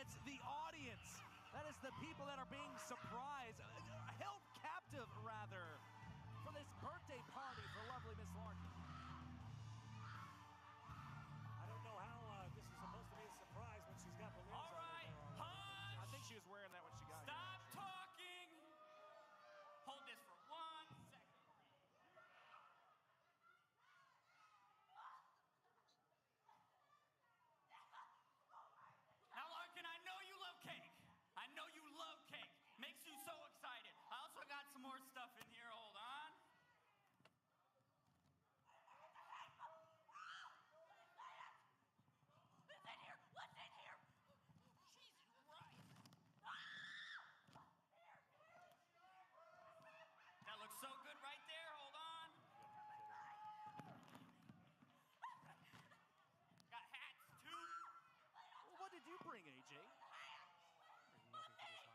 It's the audience. That is the people that are being surprised, held captive, rather, for this birthday party for lovely Miss Larkin. I don't know how this is supposed to be a surprise when she's got balloons All on right, her. hush. I think she was wearing that when she got Stop talking. Hold this for 1 second. Now, Larkin, I know you love cake. I know you love cake. Makes you so excited. I also got some more stuff in here. Hold on. What's in here? What's in here? Jesus Christ. That looks so good right there. Hold on. Got hats, too. Well, what did you bring, AJ? Nothing for this hot mess.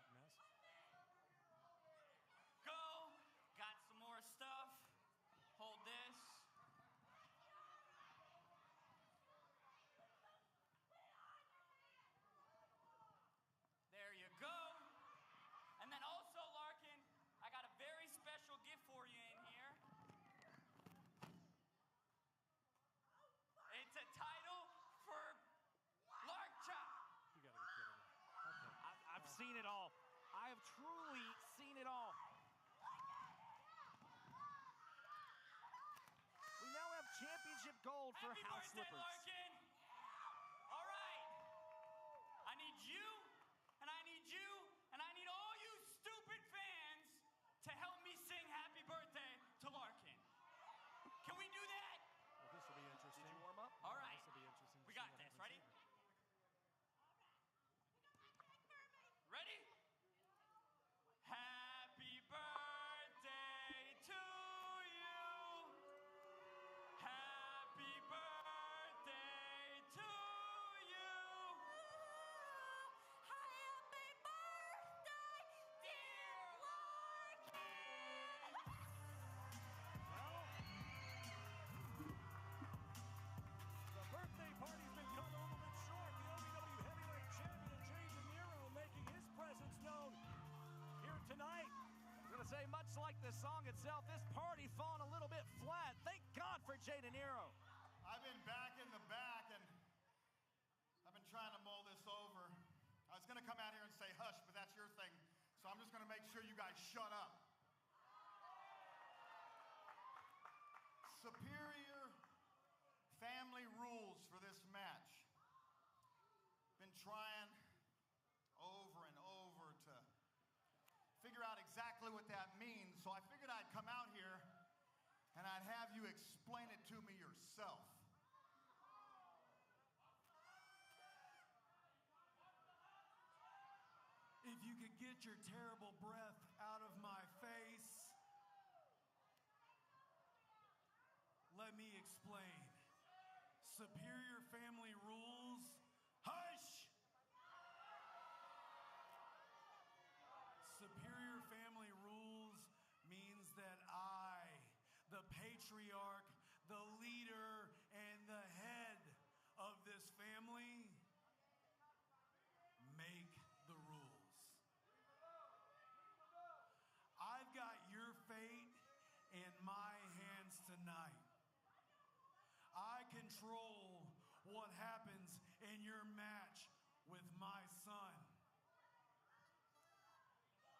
Go. Got some more stuff. Hold this. There you go. And then also, Larkin, I got a very special gift for you in here. It's a title for Lark Chop. You gotta be kidding me. Okay. I've seen it all. I have truly seen it all. We now have championship gold for Happy house birthday, slippers. Larkin. All right. I need you, and I need you, and I need all you stupid fans to help me sing happy birthday to Larkin. Can we do that? Well, this will be interesting. Did you warm up? All right. This will be interesting. We got this. Ready? Ready? Happy birthday to you. Happy birthday to you. Happy birthday, dear Larkin. The birthday party's been cut a little bit short. The OVW heavyweight champion, Jay DeNiro, making his presence known here tonight. I was gonna say, much like the song itself, this party falling a little bit flat. Thank God for Jay DeNiro. I've been back in the back, and I've been trying to mull this over. I was gonna come out here and say hush, but that's your thing, so I'm just gonna make sure you guys shut up. Superior family rules for this match. Been trying over and over to figure out exactly what that means, so I figured I'd come out here and I'd have you explain it to me yourself. If you could get your terrible breath out of my face, let me explain. Superior family rules, hush! Superior family rules means that I, the patriarch, the leader, and the head of this family, make the rules. I've got your fate in my hands tonight. I control what happens in your match with my son.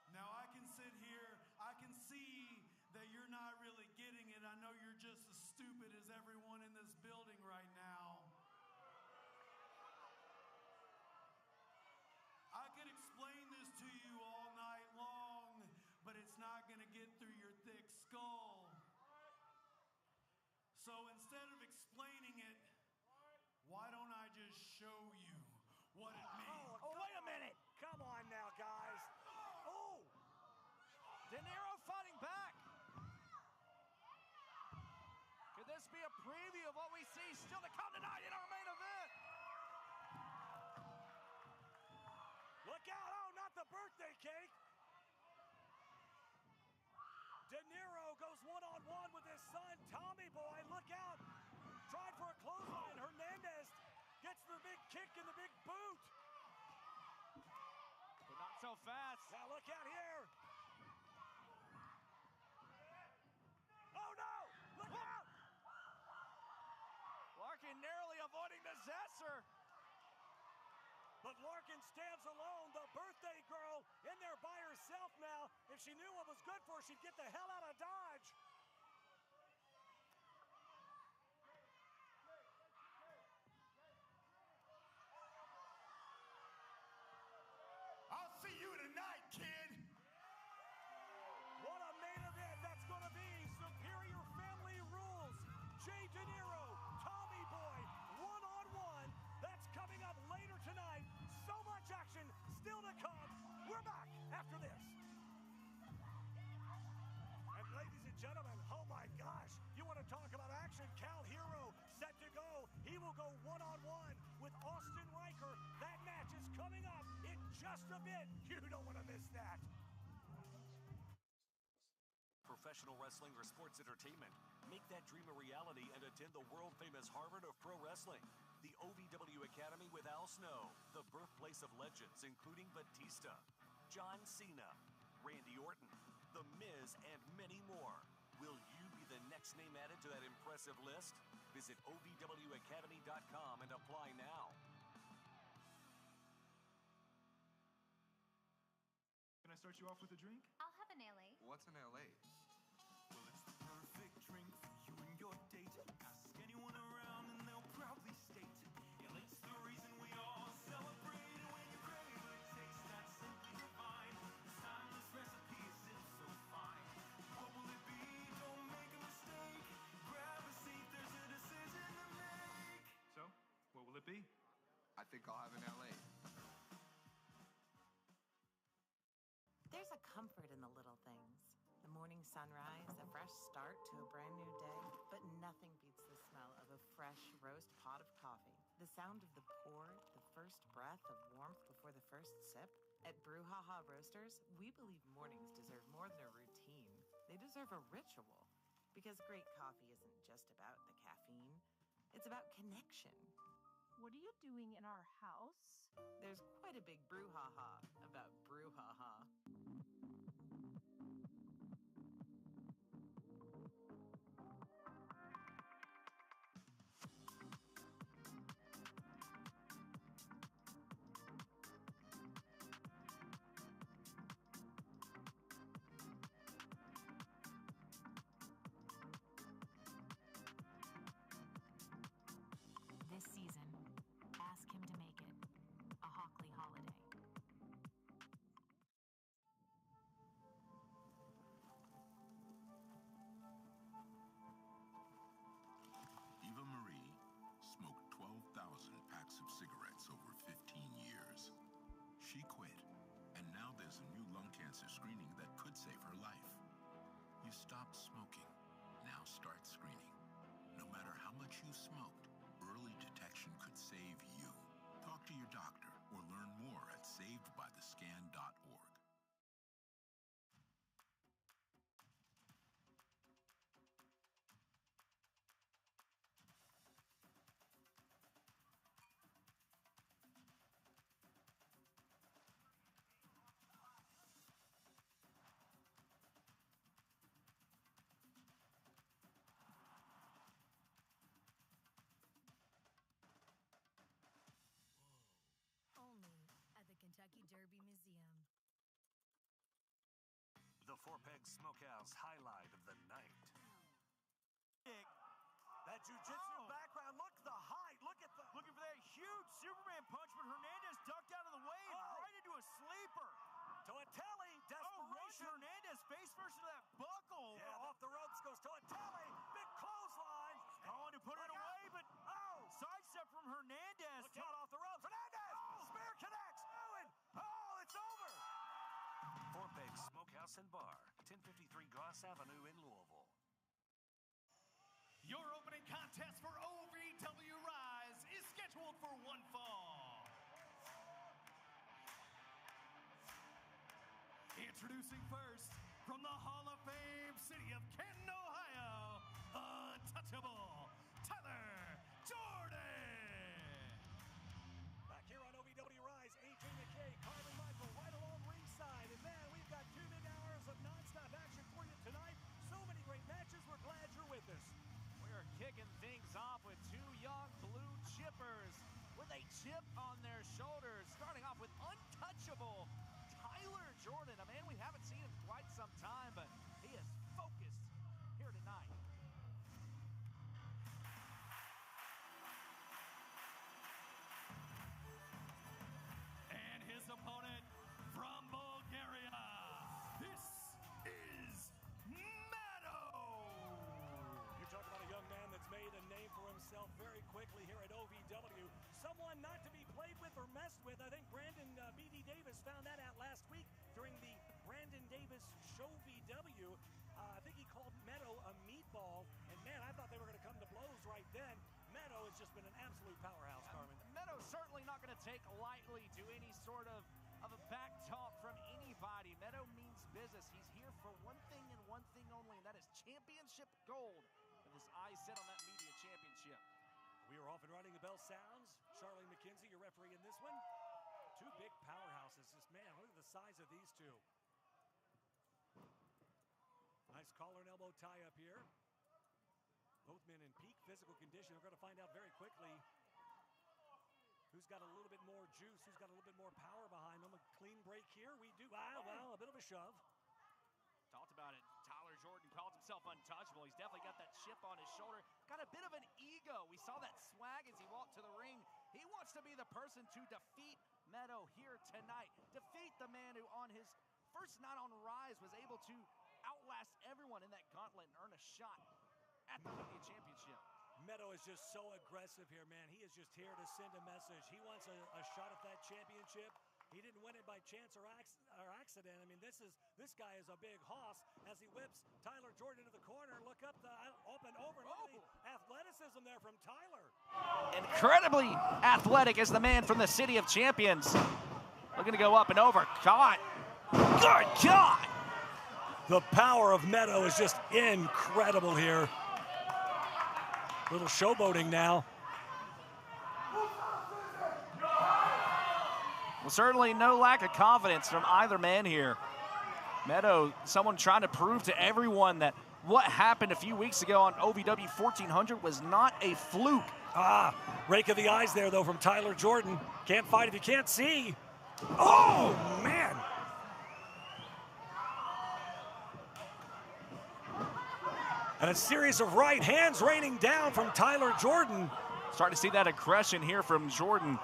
Now I can sit here, I can see that you're not really getting it. I know you're just as stupid as everyone in this building right now. I could explain this to you all night long, but it's not gonna get through your thick skull. So instead of explaining it, why don't I just show you what it means? Oh, wait a minute. Come on now, guys. Oh! DeNiro fighting back. Could this be a preview of what we see still to come tonight in our main event? Look out. Oh, not the birthday cake. DeNiro goes one-on-one with his son, Tommy Boy. Look out. Tried for a clothesline. Hernandez gets the big kick and the big boot. so fast. Now look out here. Oh no! Look out! Larkin narrowly avoiding disaster. But Larkin stands alone. The birthday girl in there by herself now. If she knew what was good for her, she'd get the hell out of Dodge. I'll see you tonight, kid. What a main event that's going to be. Superior Family Rules. Jay De Niro, Tommy Boy, one-on-one. That's coming up later tonight. So much action still to come. We're back after this. And ladies and gentlemen, oh my gosh, you want to talk about action? Cal Hero set to go. He will go one-on-one with Austin Riker. That match is coming up in just a bit. You don't want to miss that. Professional wrestling or sports entertainment. Make that dream a reality and attend the world-famous Harvard of Pro Wrestling. The OVW Academy with Al Snow, the birthplace of legends including Batista, John Cena, Randy Orton, The Miz, and many more. Will you be the next name added to that impressive list? Visit OVWacademy.com and apply now. Can I start you off with a drink? I'll have an LA. What's an LA? Well, it's the perfect drink for you and your date. Ask anyone around and they'll proudly state. Yeah, it's the reason we all celebrate. And when you crave a taste that's simply divine, this timeless recipe is so fine. What will it be? Don't make a mistake. Grab a seat, there's a decision to make. So, what will it be? I think I'll have an LA. There's a comfort in the little things. The morning sunrise, a fresh start to a brand new day. But nothing beats the smell of a fresh roast pot of coffee. The sound of the pour, the first breath of warmth before the first sip. At Brouhaha Roasters, we believe mornings deserve more than a routine. They deserve a ritual. Because great coffee isn't just about the caffeine. It's about connection. What are you doing in our house? There's quite a big brouhaha about Brouhaha. This season, ask him to make it a Hockley holiday. Eva Marie smoked 12,000 packs of cigarettes over 15 years. She quit, and now there's a new lung cancer screening that could save her life. You stopped smoking, now start screening. No matter how much you smoked, early detection could save you. Talk to your doctor or learn more at savedbythescan.org. Only at the Kentucky Derby Museum. The Four Peg Smokehouse highlight of the night. That jiu-jitsu background, look the height, looking for that huge Superman punch, but Hernandez ducked out of the way and right into a sleeper. Toatelli, desperation. Hernandez face first to that buckle. Yeah, off the ropes goes Toatelli, big clothesline. Going to put it away, but sidestep from Hernandez. Look out off the ropes. Hernandez, spear connects. It's over. Four Peg Smokehouse and Bar, 1053 Goss Avenue in Louisville. Your opening contest for OVW RISE is scheduled for one fall. Introducing first, from the Hall of Fame city of Canton, Ohio, untouchable, Tyler Jordan. Back here on OVW RISE, AJ McKay, Carmen Michael, right along ringside. tonight. And his opponent from Bulgaria, this is Meadow. You talk about a young man that's made a name for himself very quickly here at OVW. Someone not to be played with or messed with. I think Brandon B.D. Davis found that out last week during the Brandon Davis Show VW. I think he called Meadow a meatball, and man, I thought they were going to come to blows right then. Meadow has just been an absolute powerhouse, Carmen. Meadow's certainly not going to take lightly to any sort of a back talk from anybody. Meadow means business. He's here for one thing and one thing only, and that is championship gold. With his eyes set on that media championship. We are off and running. The bell sounds. Charlie McKenzie, your referee in this one. Two big powerhouses. Just, man, look at the size of these two. Nice collar and elbow tie up here. Both men in peak physical condition. We're going to find out very quickly who's got a little bit more juice, who's got a little bit more power behind them. A clean break here. We do, well, a bit of a shove. Talked about it. Tyler Jordan calls himself untouchable. He's definitely got that chip on his shoulder. Got a bit of an ego. We saw that swag as he walked to the ring. He wants to be the person to defeat Meadow here tonight. Defeat the man who on his first night on Rise was able to outlast everyone in that gauntlet and earn a shot at the media championship. Meadow is just so aggressive here, man. He is just here to send a message. He wants a shot at that championship. He didn't win it by chance or accident. I mean, this guy is a big hoss as he whips Tyler Jordan into the corner. Look up the up and over. Look at the athleticism there from Tyler. Incredibly athletic as the man from the City of Champions. Looking to go up and over. Caught. Good God. The power of Meadow is just incredible here. Little showboating now. Well, certainly no lack of confidence from either man here. Meadow, someone trying to prove to everyone that what happened a few weeks ago on OVW 1400 was not a fluke. Rake of the eyes there, though, from Tyler Jordan. Can't fight if you can't see. Oh, man. And a series of right hands raining down from Tyler Jordan. Starting to see that aggression here from Jordan.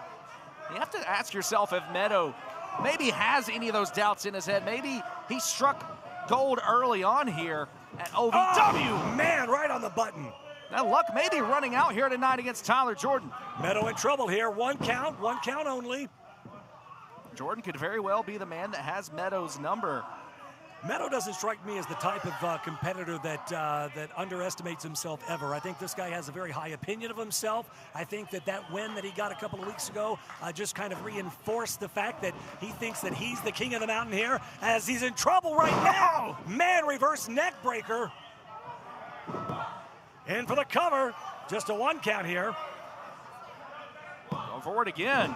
You have to ask yourself if Meadow maybe has any of those doubts in his head. Maybe he struck gold early on here at OVW. Oh, man, right on the button. Now luck may be running out here tonight against Tyler Jordan. Meadow in trouble here. One count only. Jordan could very well be the man that has Meadow's number. Meadow doesn't strike me as the type of competitor that underestimates himself ever. I think this guy has a very high opinion of himself. I think that win that he got a couple of weeks ago just kind of reinforced the fact that he thinks that he's the king of the mountain here as he's in trouble right now. Man, reverse neck breaker. In for the cover. Just a one count here. Going forward again.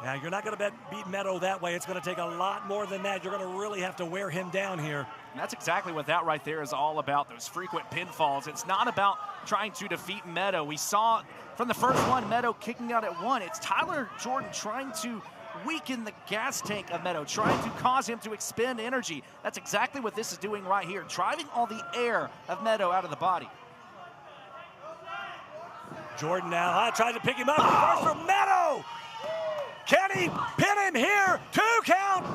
Now, you're not going to beat Meadow that way. It's going to take a lot more than that. You're going to really have to wear him down here. And that's exactly what that right there is all about, those frequent pinfalls. It's not about trying to defeat Meadow. We saw from the first one, Meadow kicking out at one. It's Tyler Jordan trying to weaken the gas tank of Meadow, trying to cause him to expend energy. That's exactly what this is doing right here, driving all the air of Meadow out of the body. Jordan now tries to pick him up. First from Meadow. Can he pin him here? 2 count.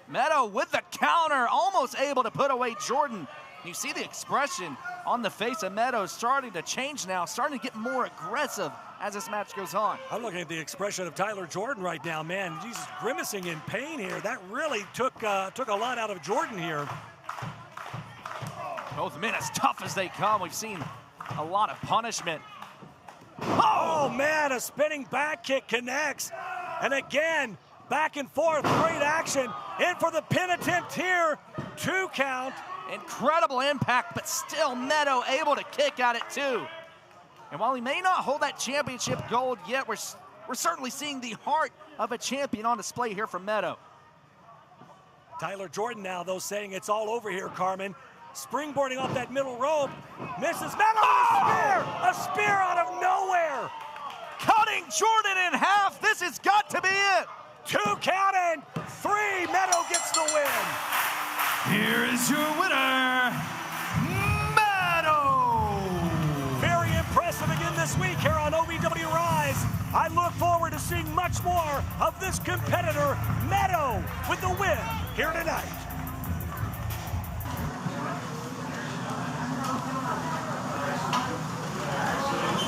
Meadow with the counter, almost able to put away Jordan. You see the expression on the face of Meadow starting to change now, starting to get more aggressive as this match goes on. I'm looking at the expression of Tyler Jordan right now, man. He's grimacing in pain here. That really took a lot out of Jordan here. Both men as tough as they come. We've seen a lot of punishment. Oh, man, a spinning back kick connects. And again, back and forth, great action. In for the pin attempt here. 2 count. Incredible impact, but still Meadow able to kick at it too. And while he may not hold that championship gold yet, we're certainly seeing the heart of a champion on display here from Meadow. Tyler Jordan now, though, saying it's all over here, Carmen. Springboarding off that middle rope. Misses Meadow with a spear! A spear out of nowhere! Cutting Jordan in half. This has got to be it. 2 count and 3. Meadow gets the win. Here is your winner, Meadow. I look forward to seeing much more of this competitor, Meadow, with the win here tonight.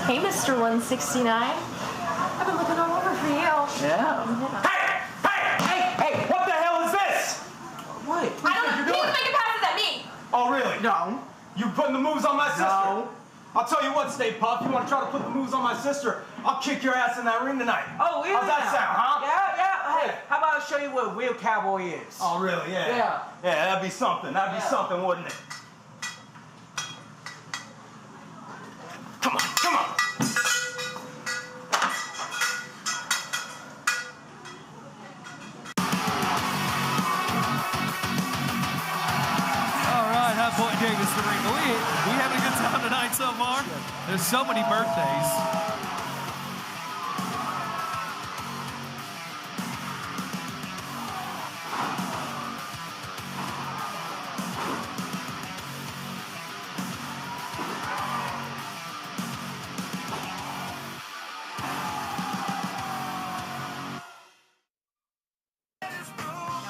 Hey, Mr. 169. I've been looking all over for you. Yeah. Hey, what the hell is this? What? I don't know. He's making passes at me. Oh, really? No. You putting the moves on my sister? No. I'll tell you what, Stay Puft, you want to try to put the moves on my sister, I'll kick your ass in that ring tonight. Oh, really? How's that sound, huh? Yeah. Hey, how about I show you what a real cowboy is? Oh, really? Yeah. Yeah. Yeah, that'd be something. That'd be something, wouldn't it? Come on. Hotpoint gave us the ring. We having a good time tonight so far? There's so many birthdays.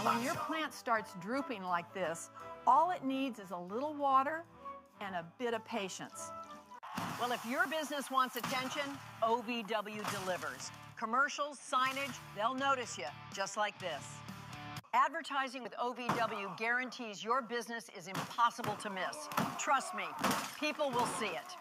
When your plant starts drooping like this, all it needs is a little water and a bit of patience. Well, if your business wants attention, OVW delivers. Commercials, signage, they'll notice you, just like this. Advertising with OVW guarantees your business is impossible to miss. Trust me, people will see it.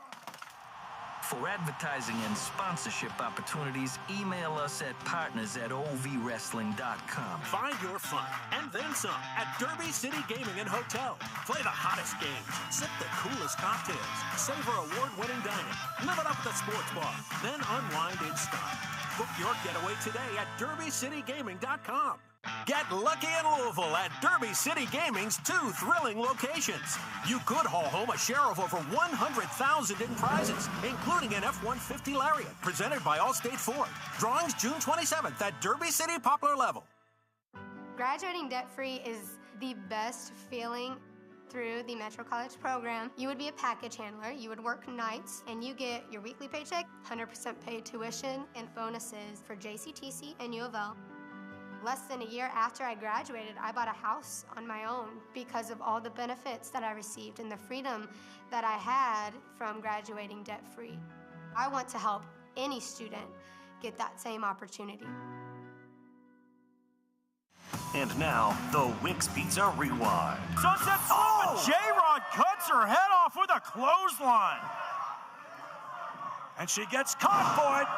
For advertising and sponsorship opportunities, email us at partners@ovwrestling.com. Find your fun and then some at Derby City Gaming and Hotel. Play the hottest games, sip the coolest cocktails, savor award-winning dining, live it up at the sports bar, then unwind in style. Book your getaway today at derbycitygaming.com. Get lucky in Louisville at Derby City Gaming's 2 thrilling locations. You could haul home a share of over $100,000 in prizes, including an F-150 Lariat presented by Allstate Ford. Drawings June 27th at Derby City Poplar Level. Graduating debt-free is the best feeling through the Metro College program. You would be a package handler, you would work nights, and you get your weekly paycheck, 100% paid tuition, and bonuses for JCTC and U of L. Less than a year after I graduated, I bought a house on my own because of all the benefits that I received and the freedom that I had from graduating debt-free. I want to help any student get that same opportunity. And now, the Wix Pizza Rewind. Sunset Slip, and J-Rod cuts her head off with a clothesline. And she gets caught for it.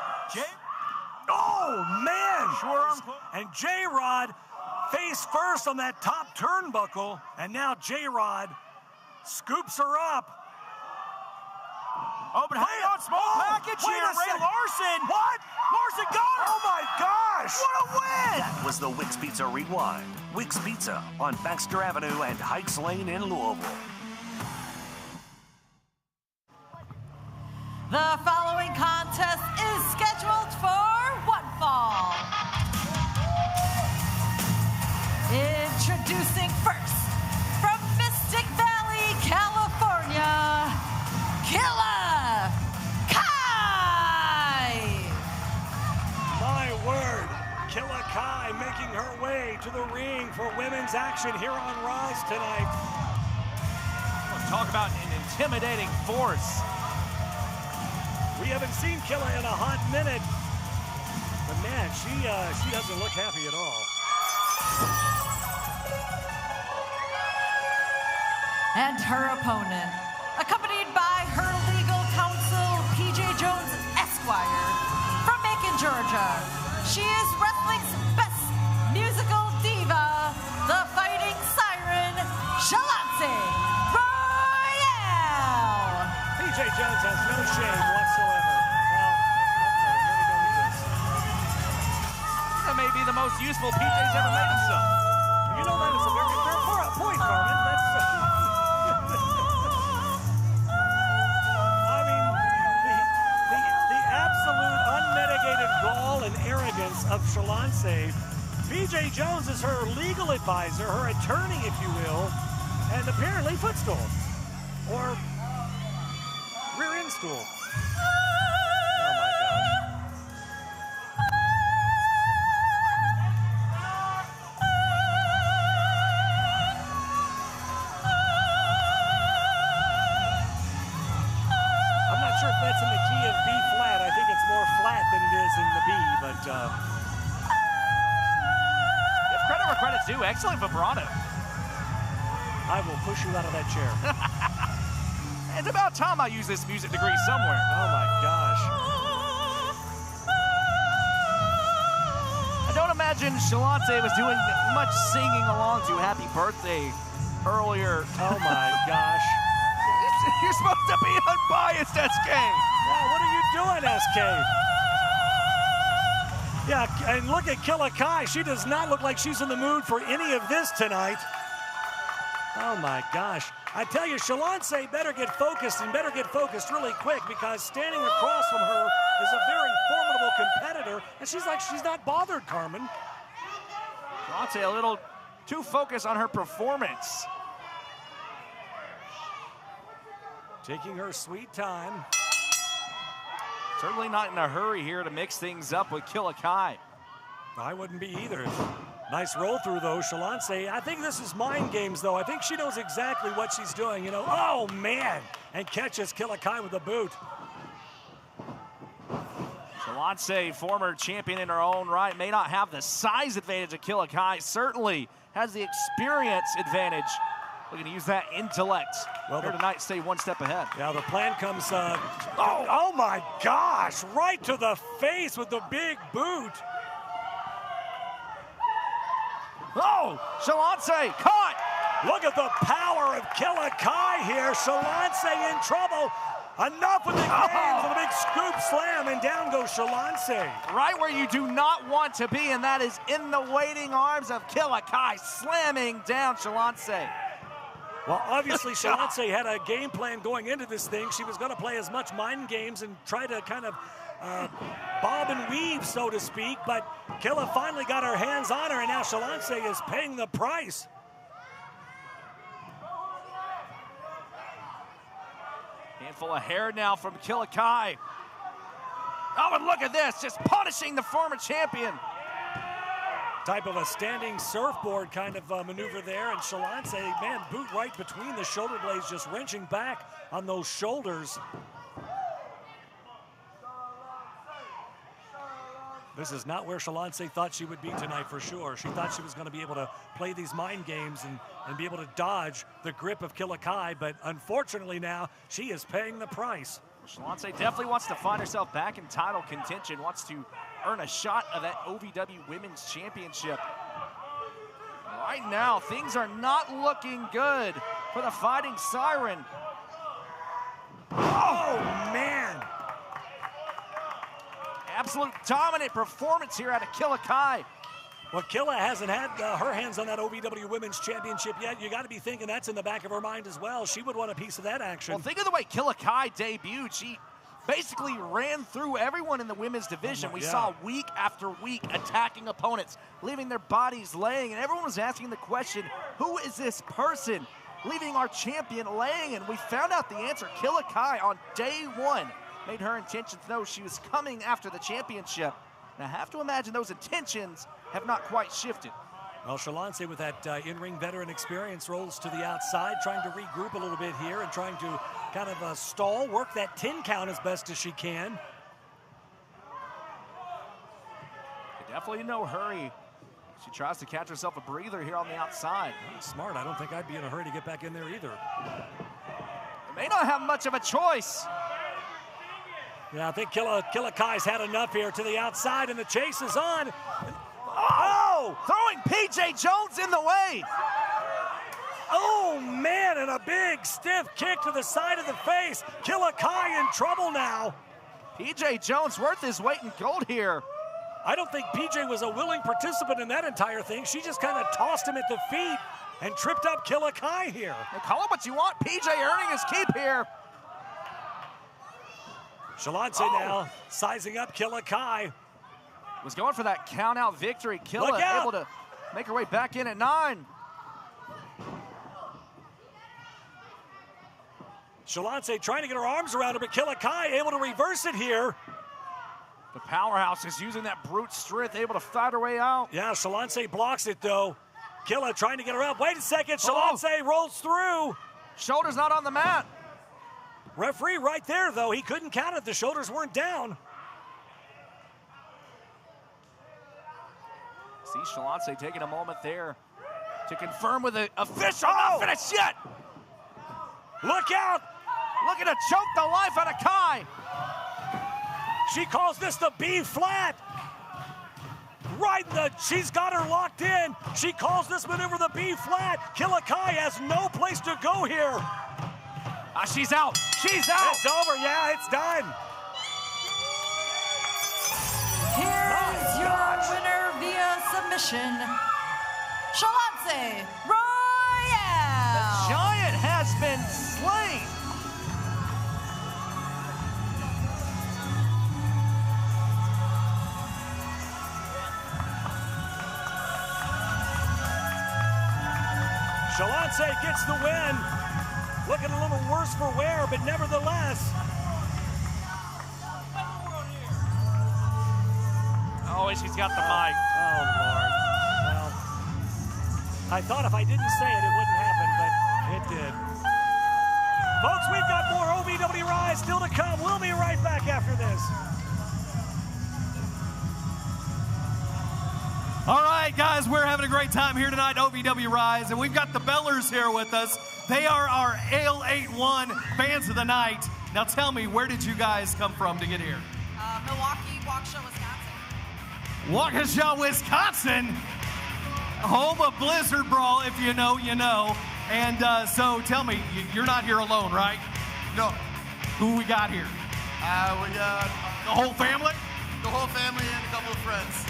Oh, man! And J-Rod face first on that top turnbuckle, and now J-Rod scoops her up. Oh, but hang on, small package here, Ray Larson. What? Larson got her! Oh, my gosh! What a win! That was the Wix Pizza Rewind. Wix Pizza on Baxter Avenue and Heights Lane in Louisville. The following contest is scheduled for one fall. Introducing first, from Mystic Valley, California, Killa Kai! My word, Killa Kai making her way to the ring for women's action here on Rise tonight. Let's talk about an intimidating force. We haven't seen Killa in a hot minute, but man, she doesn't look happy at all. And her opponent, accompanied by her legal counsel, PJ Jones Esquire, from Macon, Georgia. She is wrestling's best musical diva, the fighting siren, Shalance Royale. PJ Jones has no shame whatsoever. That may be the most useful PJ's ever made himself. You know, that is a very fair point, Carmen. I mean, the absolute unmitigated gall and arrogance of Shalance. PJ Jones is her legal advisor, her attorney, if you will, and apparently footstool. Or rear end stool. Oh my gosh. that's in the key of B flat. I think it's more flat than it is in the B, but... Give credit where credit's due. Excellent vibrato. I will push you out of that chair. It's about time I use this music degree somewhere. Oh, my gosh. I don't imagine Shalonte was doing much singing along to Happy Birthday earlier. Oh, my gosh. You're supposed to be unbiased, SK. Yeah, what are you doing, SK? Yeah, and look at Killa Kai. She does not look like she's in the mood for any of this tonight. Oh, my gosh. I tell you, Shalonte better get focused and better get focused really quick, because standing across from her is a very formidable competitor, and she's not bothered, Carmen. Shalonte a little too focused on her performance. Taking her sweet time. Certainly not in a hurry here to mix things up with Killa Kai. I wouldn't be either. Nice roll through, though, Shalonte. I think this is mind games, though. I think she knows exactly what she's doing, you know. Oh, man! And catches Killa Kai with a boot. Shalonte, former champion in her own right, may not have the size advantage of Killa Kai. Certainly has the experience advantage. Looking to use that intellect. Well, here tonight, stay one step ahead. Yeah, the plan comes, oh my gosh, right to the face with the big boot. Oh, Shalonte caught. Look at the power of Killa Kai here. Shalonte in trouble. Enough with the games, with a big scoop slam, and down goes Shalonte. Right where you do not want to be, and that is in the waiting arms of Killa Kai, slamming down Shalonte. Well, obviously, Shalonte had a game plan going into this thing. She was going to play as much mind games and try to kind of bob and weave, so to speak, but Killa finally got her hands on her, and now Shalonte is paying the price. Handful of hair now from Killa Kai. Oh, and look at this, just punishing the former champion. Type of a standing surfboard kind of maneuver there, and Shalonte, man, boot right between the shoulder blades, just wrenching back on those shoulders. This is not where Shalonte thought she would be tonight, for sure. She thought she was going to be able to play these mind games and be able to dodge the grip of Killa Kai, but unfortunately now she is paying the price. Shalonte definitely wants to find herself back in title contention, wants to earn a shot of that OVW Women's Championship. Right now, things are not looking good for the Fighting Siren. Oh, man! Absolute dominant performance here out of Killa Kai. Well, Killa hasn't had her hands on that OVW Women's Championship yet. You got to be thinking that's in the back of her mind as well. She would want a piece of that action. Well, think of the way Killa Kai debuted. She basically ran through everyone in the women's division. We saw week after week attacking opponents, leaving their bodies laying, and everyone was asking the question, who is this person leaving our champion laying? And we found out the answer. Killa Kai on day one made her intentions know she was coming after the championship. And I have to imagine those intentions have not quite shifted. Well, Shalonte, with that in-ring veteran experience, rolls to the outside, trying to regroup a little bit here and trying to kind of stall, work that 10 count as best as she can. Definitely no hurry. She tries to catch herself a breather here on the outside. Smart. I don't think I'd be in a hurry to get back in there either. They may not have much of a choice. Yeah, I think Killa Kai's had enough here to the outside, and the chase is on. Oh! Throwing PJ Jones in the way. Oh, man, and a big stiff kick to the side of the face. Killa Kai in trouble now. PJ Jones worth his weight in gold here. I don't think PJ was a willing participant in that entire thing. She just kind of tossed him at the feet and tripped up Killa Kai here. Now, call it what you want. PJ earning his keep here. Shalonte now sizing up Killa Kai. Was going for that count-out victory. Killa able to make her way back in at 9. Shalonte trying to get her arms around her, but Killa Kai able to reverse it here. The powerhouse is using that brute strength, able to fight her way out. Yeah, Shalonte blocks it, though. Killa trying to get her up. Wait a second, Shalonte rolls through. Shoulders not on the mat. Referee right there, though. He couldn't count it. The shoulders weren't down. See Shalonce taking a moment there to confirm with the official. Not finished yet. Look out. Looking to choke the life out of Kai. She calls this the B flat. Right in the, she's got her locked in. She calls this maneuver the B flat. Kai has no place to go here. She's out. She's out. It's over. Yeah, it's done. Here's your winner via submission, Shalonce Royale. The Giant has been slain. Shalonce gets the win. Looking a little worse for wear, but nevertheless. Oh, and she's got the mic. Oh, Lord. Well, I thought if I didn't say it, it wouldn't happen, but it did. Folks, we've got more OVW Rise still to come. We'll be right back after this. All right, guys, we're having a great time here tonight, OVW Rise, and we've got the Bellers here with us. They are our AL81 fans of the night. Now tell me, where did you guys come from to get here? Milwaukee, Waukesha, Wisconsin. Waukesha, Wisconsin, home of Blizzard Brawl. If you know, you know. And so tell me, you're not here alone, right? No. Who we got here? We got the whole family? The whole family and a couple of friends.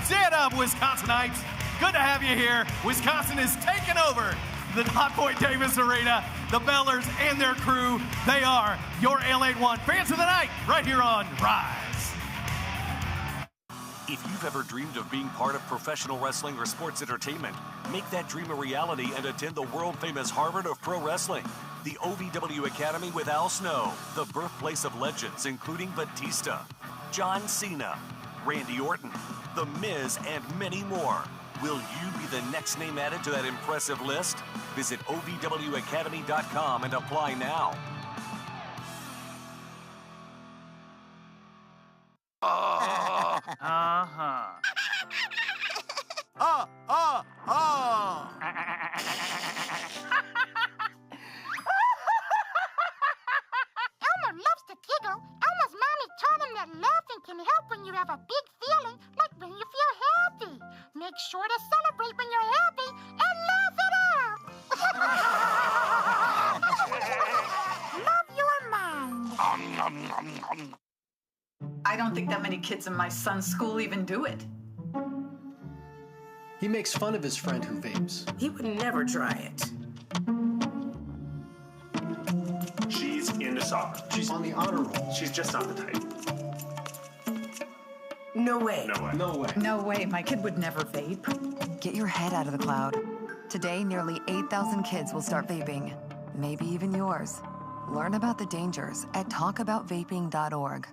Stand up, Wisconsinites. Good to have you here. Wisconsin is taking over the Hotpoint Davis Arena. The Bellers and their crew, they are your AL81 fans of the night right here on Rise. If you've ever dreamed of being part of professional wrestling or sports entertainment, make that dream a reality and attend the world-famous Harvard of Pro Wrestling. The OVW Academy with Al Snow, the birthplace of legends including Batista, John Cena, Randy Orton, The Miz, and many more. Will you be the next name added to that impressive list? Visit OVWacademy.com and apply now. Elmer loves to giggle. Elmer's mommy taught him that laughing can help when you have a big feeling, like when you feel happy. Make sure to celebrate when you're happy and laugh it out. Love your mind. I don't think that many kids in my son's school even do it. He makes fun of his friend who vapes. He would never try it. She's into soccer. She's on the honor roll. She's just not the type. No way. No way. No way. No way, my kid would never vape. Get your head out of the cloud. Today, nearly 8,000 kids will start vaping, maybe even yours. Learn about the dangers at talkaboutvaping.org.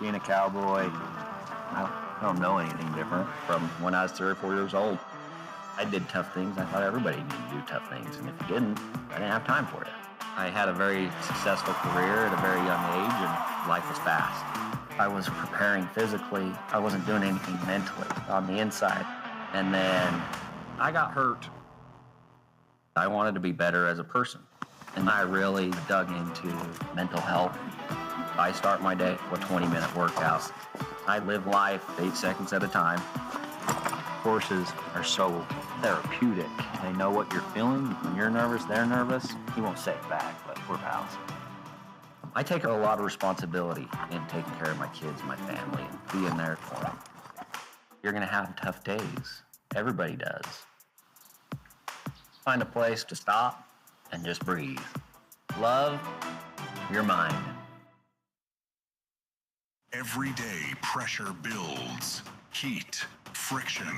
Being a cowboy, I don't know anything different from when I was 3 or 4 years old. I did tough things. I thought everybody needed to do tough things, and if you didn't, I didn't have time for it. I had a very successful career at a very young age, and life was fast. I was preparing physically. I wasn't doing anything mentally on the inside. And then I got hurt. I wanted to be better as a person, and I really dug into mental health. I start my day with 20-minute workouts. I live life 8 seconds at a time. Horses are so therapeutic. They know what you're feeling. When you're nervous, they're nervous. You won't say it back, but we're pals. I take a lot of responsibility in taking care of my kids, my family, and being there for them. You're gonna have tough days. Everybody does. Find a place to stop and just breathe. Love your mind. Every day, pressure builds. Heat, friction,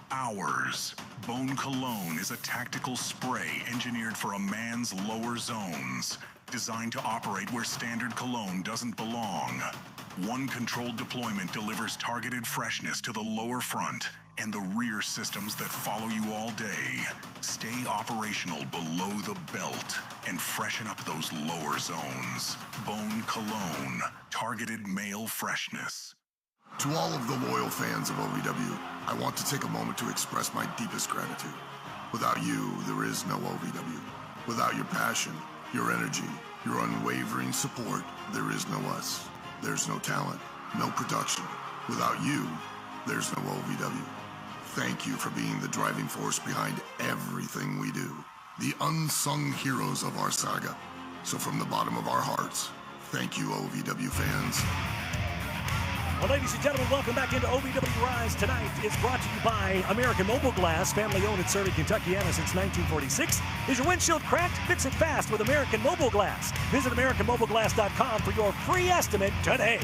hours. Bone Cologne is a tactical spray engineered for a man's lower zones. Designed to operate where standard cologne doesn't belong. One controlled deployment delivers targeted freshness to the lower front and the rear systems that follow you all day stay operational below the belt and freshen up those lower zones. Bone Cologne, targeted male freshness. To all of the loyal fans of OVW, I want to take a moment to express my deepest gratitude. Without you, there is no OVW. Without your passion, your energy, your unwavering support, there is no us. There's no talent, no production. Without you, there's no OVW. Thank you for being the driving force behind everything we do. The unsung heroes of our saga. So from the bottom of our hearts, thank you, OVW fans. Well, ladies and gentlemen, welcome back into OVW RISE. Tonight is brought to you by American Mobile Glass, family owned and serving Kentuckiana since 1946. Is your windshield cracked? Fix it fast with American Mobile Glass. Visit AmericanMobileGlass.com for your free estimate today.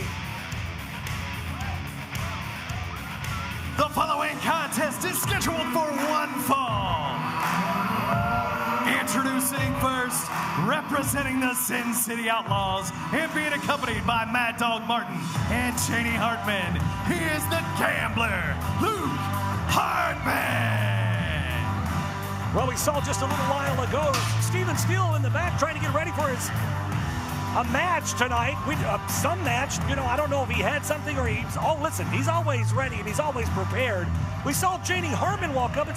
The following contest is scheduled for one fall. Introducing first, representing the Sin City Outlaws and being accompanied by Mad Dog Martin and Cheney Hartman, he is the gambler, Luke Hartman. Well, we saw just a little while ago Steven Steele in the back trying to get ready for a match tonight. Some match, I don't know if he had something or he's always ready and he's always prepared. We saw Cheney Hartman walk up.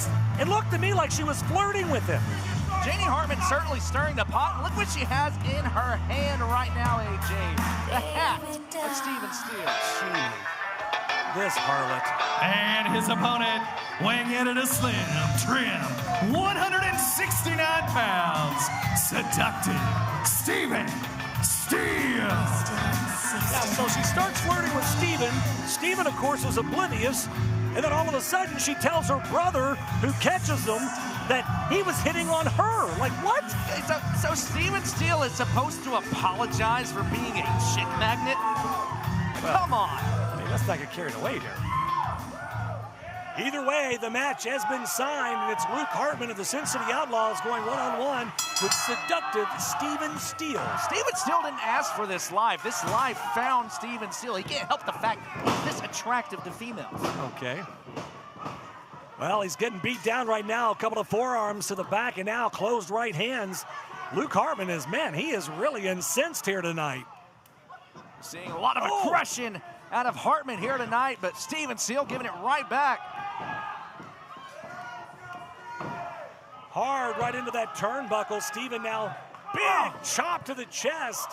It looked to me like she was flirting with him. Cheney Hartman certainly stirring the pot. Look what she has in her hand right now, AJ. The hat of Steven Steele. This harlot. And his opponent, weighing in at a slim, trim, 169 pounds, seductive, Steven Steele. Yeah, so she starts flirting with Steven. Steven, of course, was oblivious. And then all of a sudden, she tells her brother, who catches them, that he was hitting on her. Like, what? So Steven Steele is supposed to apologize for being a chick magnet? Well, come on. I mean, let's not get carried away here. Either way, the match has been signed, and it's Luke Hartman of the Sin City Outlaws going one-on-one with seductive Steven Steele. Steven Steele didn't ask for this live. This live found Steven Steele. He can't help the fact he's this attractive to females. Okay. Well, he's getting beat down right now. A couple of forearms to the back, and now closed right hands. Luke Hartman he is really incensed here tonight. Seeing a lot of aggression out of Hartman here tonight, but Steven Steele giving it right back. Hard right into that turnbuckle. Steven now big chop to the chest.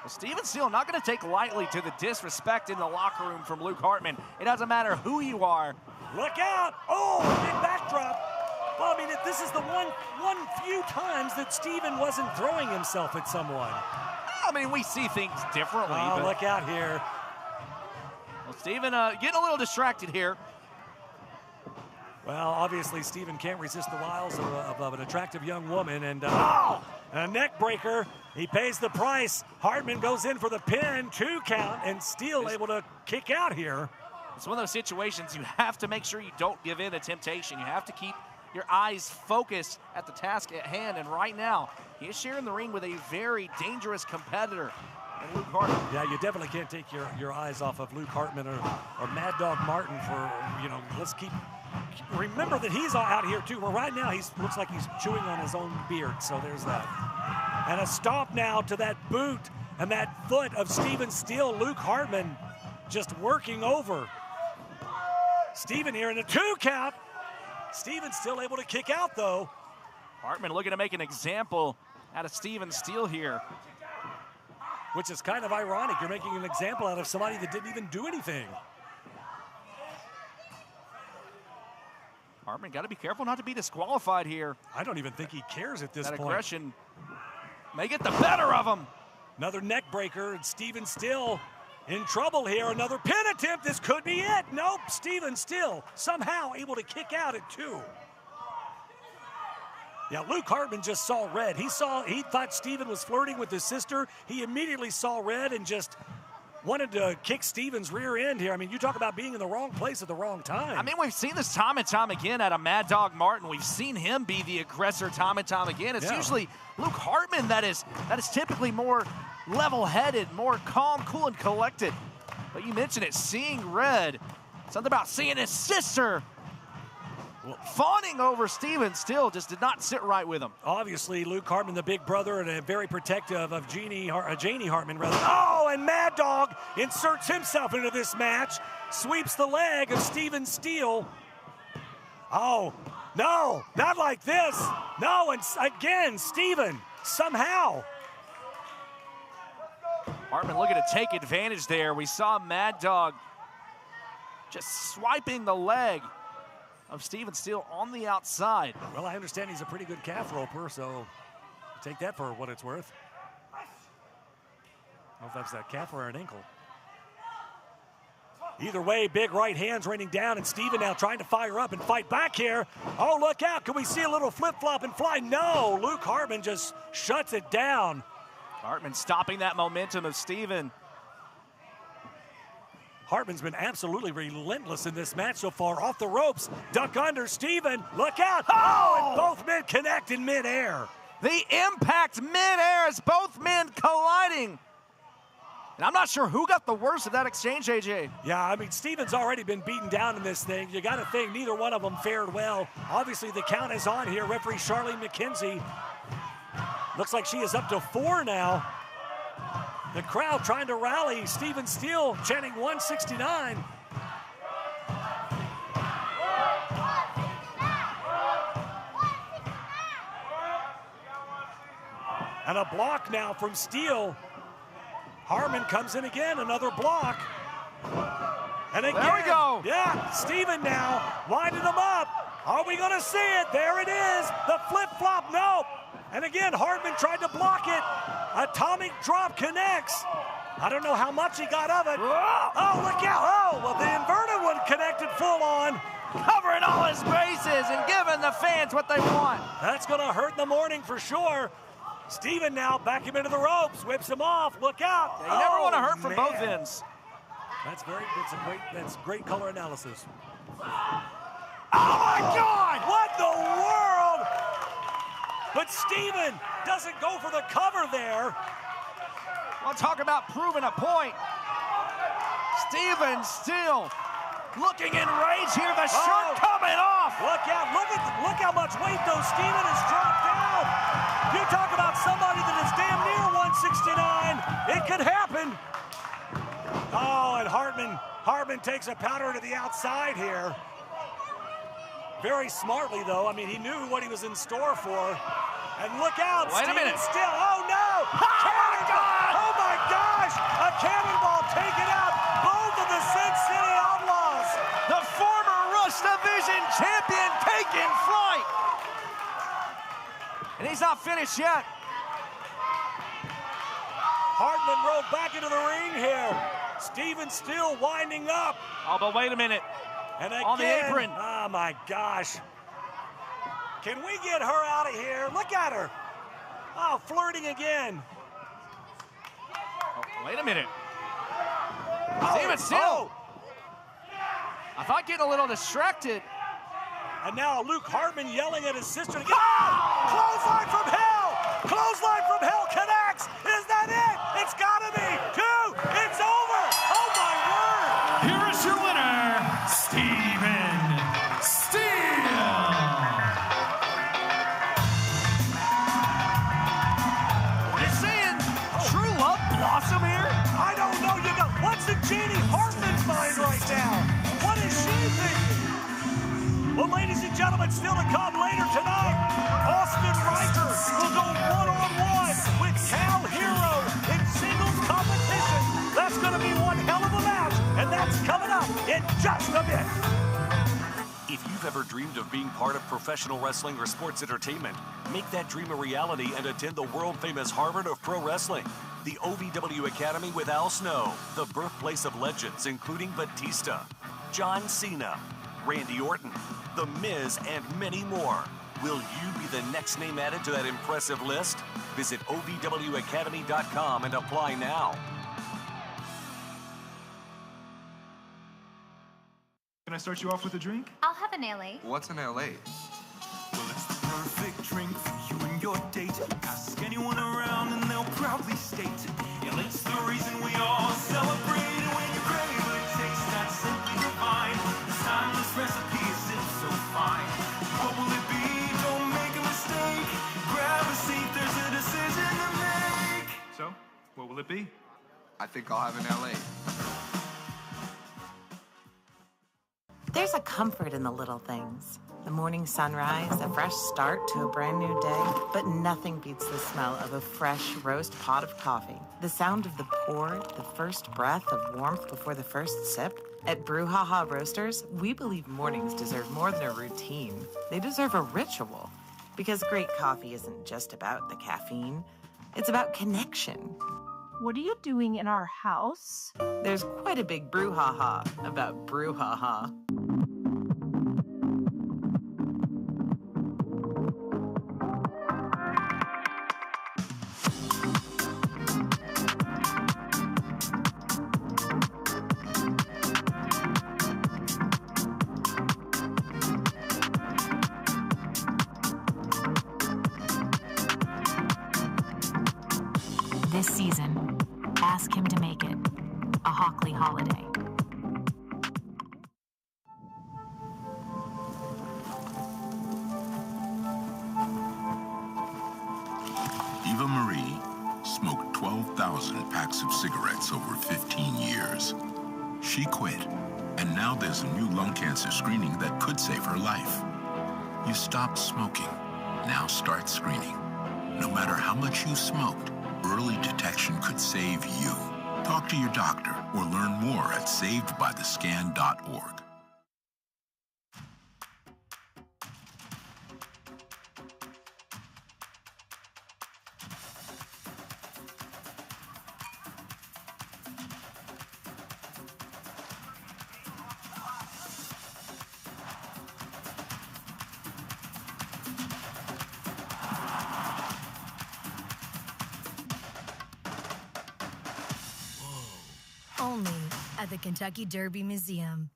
Well, Steven Steele not going to take lightly to the disrespect in the locker room from Luke Hartman. It doesn't matter who you are. Look out! Oh, big backdrop. Well, I mean, this is the one few times that Steven wasn't throwing himself at someone. I mean, we see things differently. Oh, but look out here. Well, Steven getting a little distracted here. Well, obviously, Steven can't resist the wiles of an attractive young woman. And a neck breaker. He pays the price. Hartman goes in for the pin, 2 count, and Steele able to kick out here. It's one of those situations you have to make sure you don't give in to temptation. You have to keep your eyes focused at the task at hand. And right now, he is sharing the ring with a very dangerous competitor. And Luke Hartman. Yeah, you definitely can't take your eyes off of Luke Hartman or Mad Dog Martin for, let's keep. Remember that he's out here too. Well, right now looks like he's chewing on his own beard, so there's that. And a stomp now to that boot and that foot of Steven Steele. Luke Hartman just working over Steven here in a 2 count. Steven still able to kick out though. Hartman looking to make an example out of Steven Steele here. Which is kind of ironic. You're making an example out of somebody that didn't even do anything. Hartman got to be careful not to be disqualified here. I don't even think he cares at this point. That aggression may get the better of him. Another neck breaker, and Steven Steele in trouble here. Another pin attempt. This could be it. Nope. Steven Steele somehow able to kick out at 2. Yeah, Luke Hartman just saw red. He thought Steven was flirting with his sister. He immediately saw red and just wanted to kick Steven's rear end here. I mean, you talk about being in the wrong place at the wrong time. I mean, we've seen this time and time again out of Mad Dog Martin. We've seen him be the aggressor time and time again. It's usually Luke Hartman that is typically more level-headed, more calm, cool, and collected. But you mentioned it, seeing red. Something about seeing his sister fawning over Steven Steele just did not sit right with him. Obviously, Luke Hartman, the big brother, and very protective of Janie Hartman, rather. Oh, and Mad Dog inserts himself into this match, sweeps the leg of Steven Steele. Oh, no, not like this. No, and again, Steven, somehow. Hartman looking to take advantage there. We saw Mad Dog just swiping the leg of Steven Steele on the outside. Well, I understand he's a pretty good calf roper, so take that for what it's worth. I don't know if that's that calf or an ankle. Either way, big right hands raining down, and Steven now trying to fire up and fight back here. Oh, look out. Can we see a little flip-flop and fly? No, Luke Hartman just shuts it down. Hartman stopping that momentum of Steven. Hartman's been absolutely relentless in this match so far. Off the ropes, duck under Steven. Look out. Oh, and both men connect in midair. The impact midair as both men colliding. And I'm not sure who got the worst of that exchange, AJ. Yeah, I mean, Steven's already been beaten down in this thing. You got to think neither one of them fared well. Obviously, the count is on here. Referee Charlene McKenzie. Looks like she is up to 4 now. The crowd trying to rally. Steven Steele chanting 169. And a block now from Steele. Hartman comes in again, another block. And again, there we go. Yeah, Steven now winding them up. Are we going to see it? There it is. The flip-flop, no. And again, Hartman tried to block it. Atomic drop connects. I don't know how much he got of it. Oh, look out. Oh, well, the inverted one connected full on. Covering all his bases and giving the fans what they want. That's going to hurt in the morning for sure. Steven now back him into the ropes, whips him off. Look out. Yeah, you never want to hurt from both ends. That's great color analysis. Oh my God! What the world? But Steven doesn't go for the cover there. We'll talk about proving a point. Steven Steele looking in rage here. The shirt coming off. Look out! Look how much weight though Steven has dropped down. You talk about somebody that is damn near 169. It could happen. Oh, and Hartman takes a powder to the outside here. Very smartly, though. I mean, he knew what he was in store for. And look out, Wait a minute. Still. Oh, no! Cannonball! Oh, my gosh! A cannonball taken out. Both of the Sin City Outlaws. The former Rush Division champion taking flight. And he's not finished yet. Hartman rode back into the ring here. Steven Steele winding up. Oh, but wait a minute. And again, on the apron. Oh, my gosh. Can we get her out of here? Look at her. Oh, flirting again. Oh, wait a minute. Steven Steele. I thought getting a little distracted. And now Luke Hartman yelling at his sister to get clothesline from hell! Clothesline from hell connects! Is that it? It's gotta be! 2! It's over! Oh my word! Here is your winner, Steven Steele! You're seeing true love blossom here? I don't know, you know, what's in Janie Hartman's mind right now? What is she thinking? Well, ladies and gentlemen, still to come later tonight, Austin Riker will go one-on-one with Cal Hero in singles competition. That's going to be one hell of a match, and that's coming up in just a bit. If you've ever dreamed of being part of professional wrestling or sports entertainment, make that dream a reality and attend the world-famous Harvard of Pro Wrestling, the OVW Academy with Al Snow, the birthplace of legends including Batista, John Cena, Randy Orton, The Miz, and many more. Will you be the next name added to that impressive list? Visit OVWacademy.com and apply now. Can I start you off with a drink? I'll have an LA. What's an LA? Well, it's the perfect drink for you and your date. Ask anyone around and they'll proudly state, LA's the reason we all celebrate. And when you crave a taste that's simply divine, I think I'll have an LA. There's a comfort in the little things. The morning sunrise, a fresh start to a brand new day, but nothing beats the smell of a fresh roast pot of coffee. The sound of the pour, the first breath of warmth before the first sip. At Brouhaha Roasters, we believe mornings deserve more than a routine. They deserve a ritual. Because great coffee isn't just about the caffeine, it's about connection. What are you doing in our house? There's quite a big brouhaha about Brouhaha. This season, ask him to make it a Hockley holiday. Eva Marie smoked 12,000 packs of cigarettes over 15 years. She quit, and now there's a new lung cancer screening that could save her life. You stopped smoking. Now start screening. No matter how much you smoked, early detection could save you. Talk to your doctor or learn more at savedbythescan.org. Only at the Kentucky Derby Museum.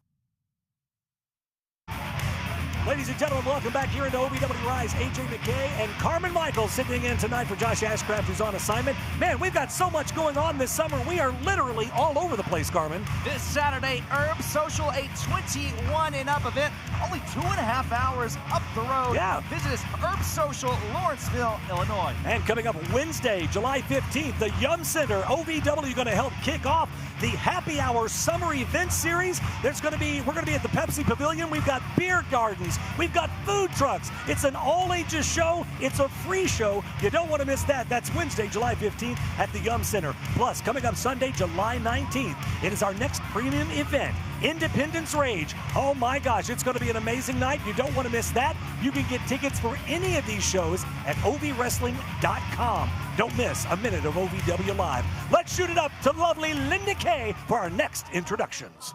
Ladies and gentlemen, welcome back here into OVW RISE. AJ McKay and Carmen Michaels sitting in tonight for Josh Ashcraft, who's on assignment. Man, we've got so much going on this summer. We are literally all over the place, Carmen. This Saturday, Herb Social, a 21 and up event, only 2.5 hours up the road. Yeah. Visit us, Herb Social, Lawrenceville, Illinois. And coming up Wednesday, July 15th, the Yum Center, OVW going to help kick off the Happy Hour Summer Event Series. We're going to be at the Pepsi Pavilion. We've got beer gardens. We've got food trucks. It's an all-ages show. It's a free show. You don't want to miss that. That's Wednesday, July 15th at the Yum Center. Plus, coming up Sunday, July 19th, it is our next premium event, Independence Rage. Oh my gosh, it's going to be an amazing night. You don't want to miss that. You can get tickets for any of these shows at ovwrestling.com. Don't miss a minute of OVW Live. Let's shoot it up to lovely Linda Kay for our next introductions.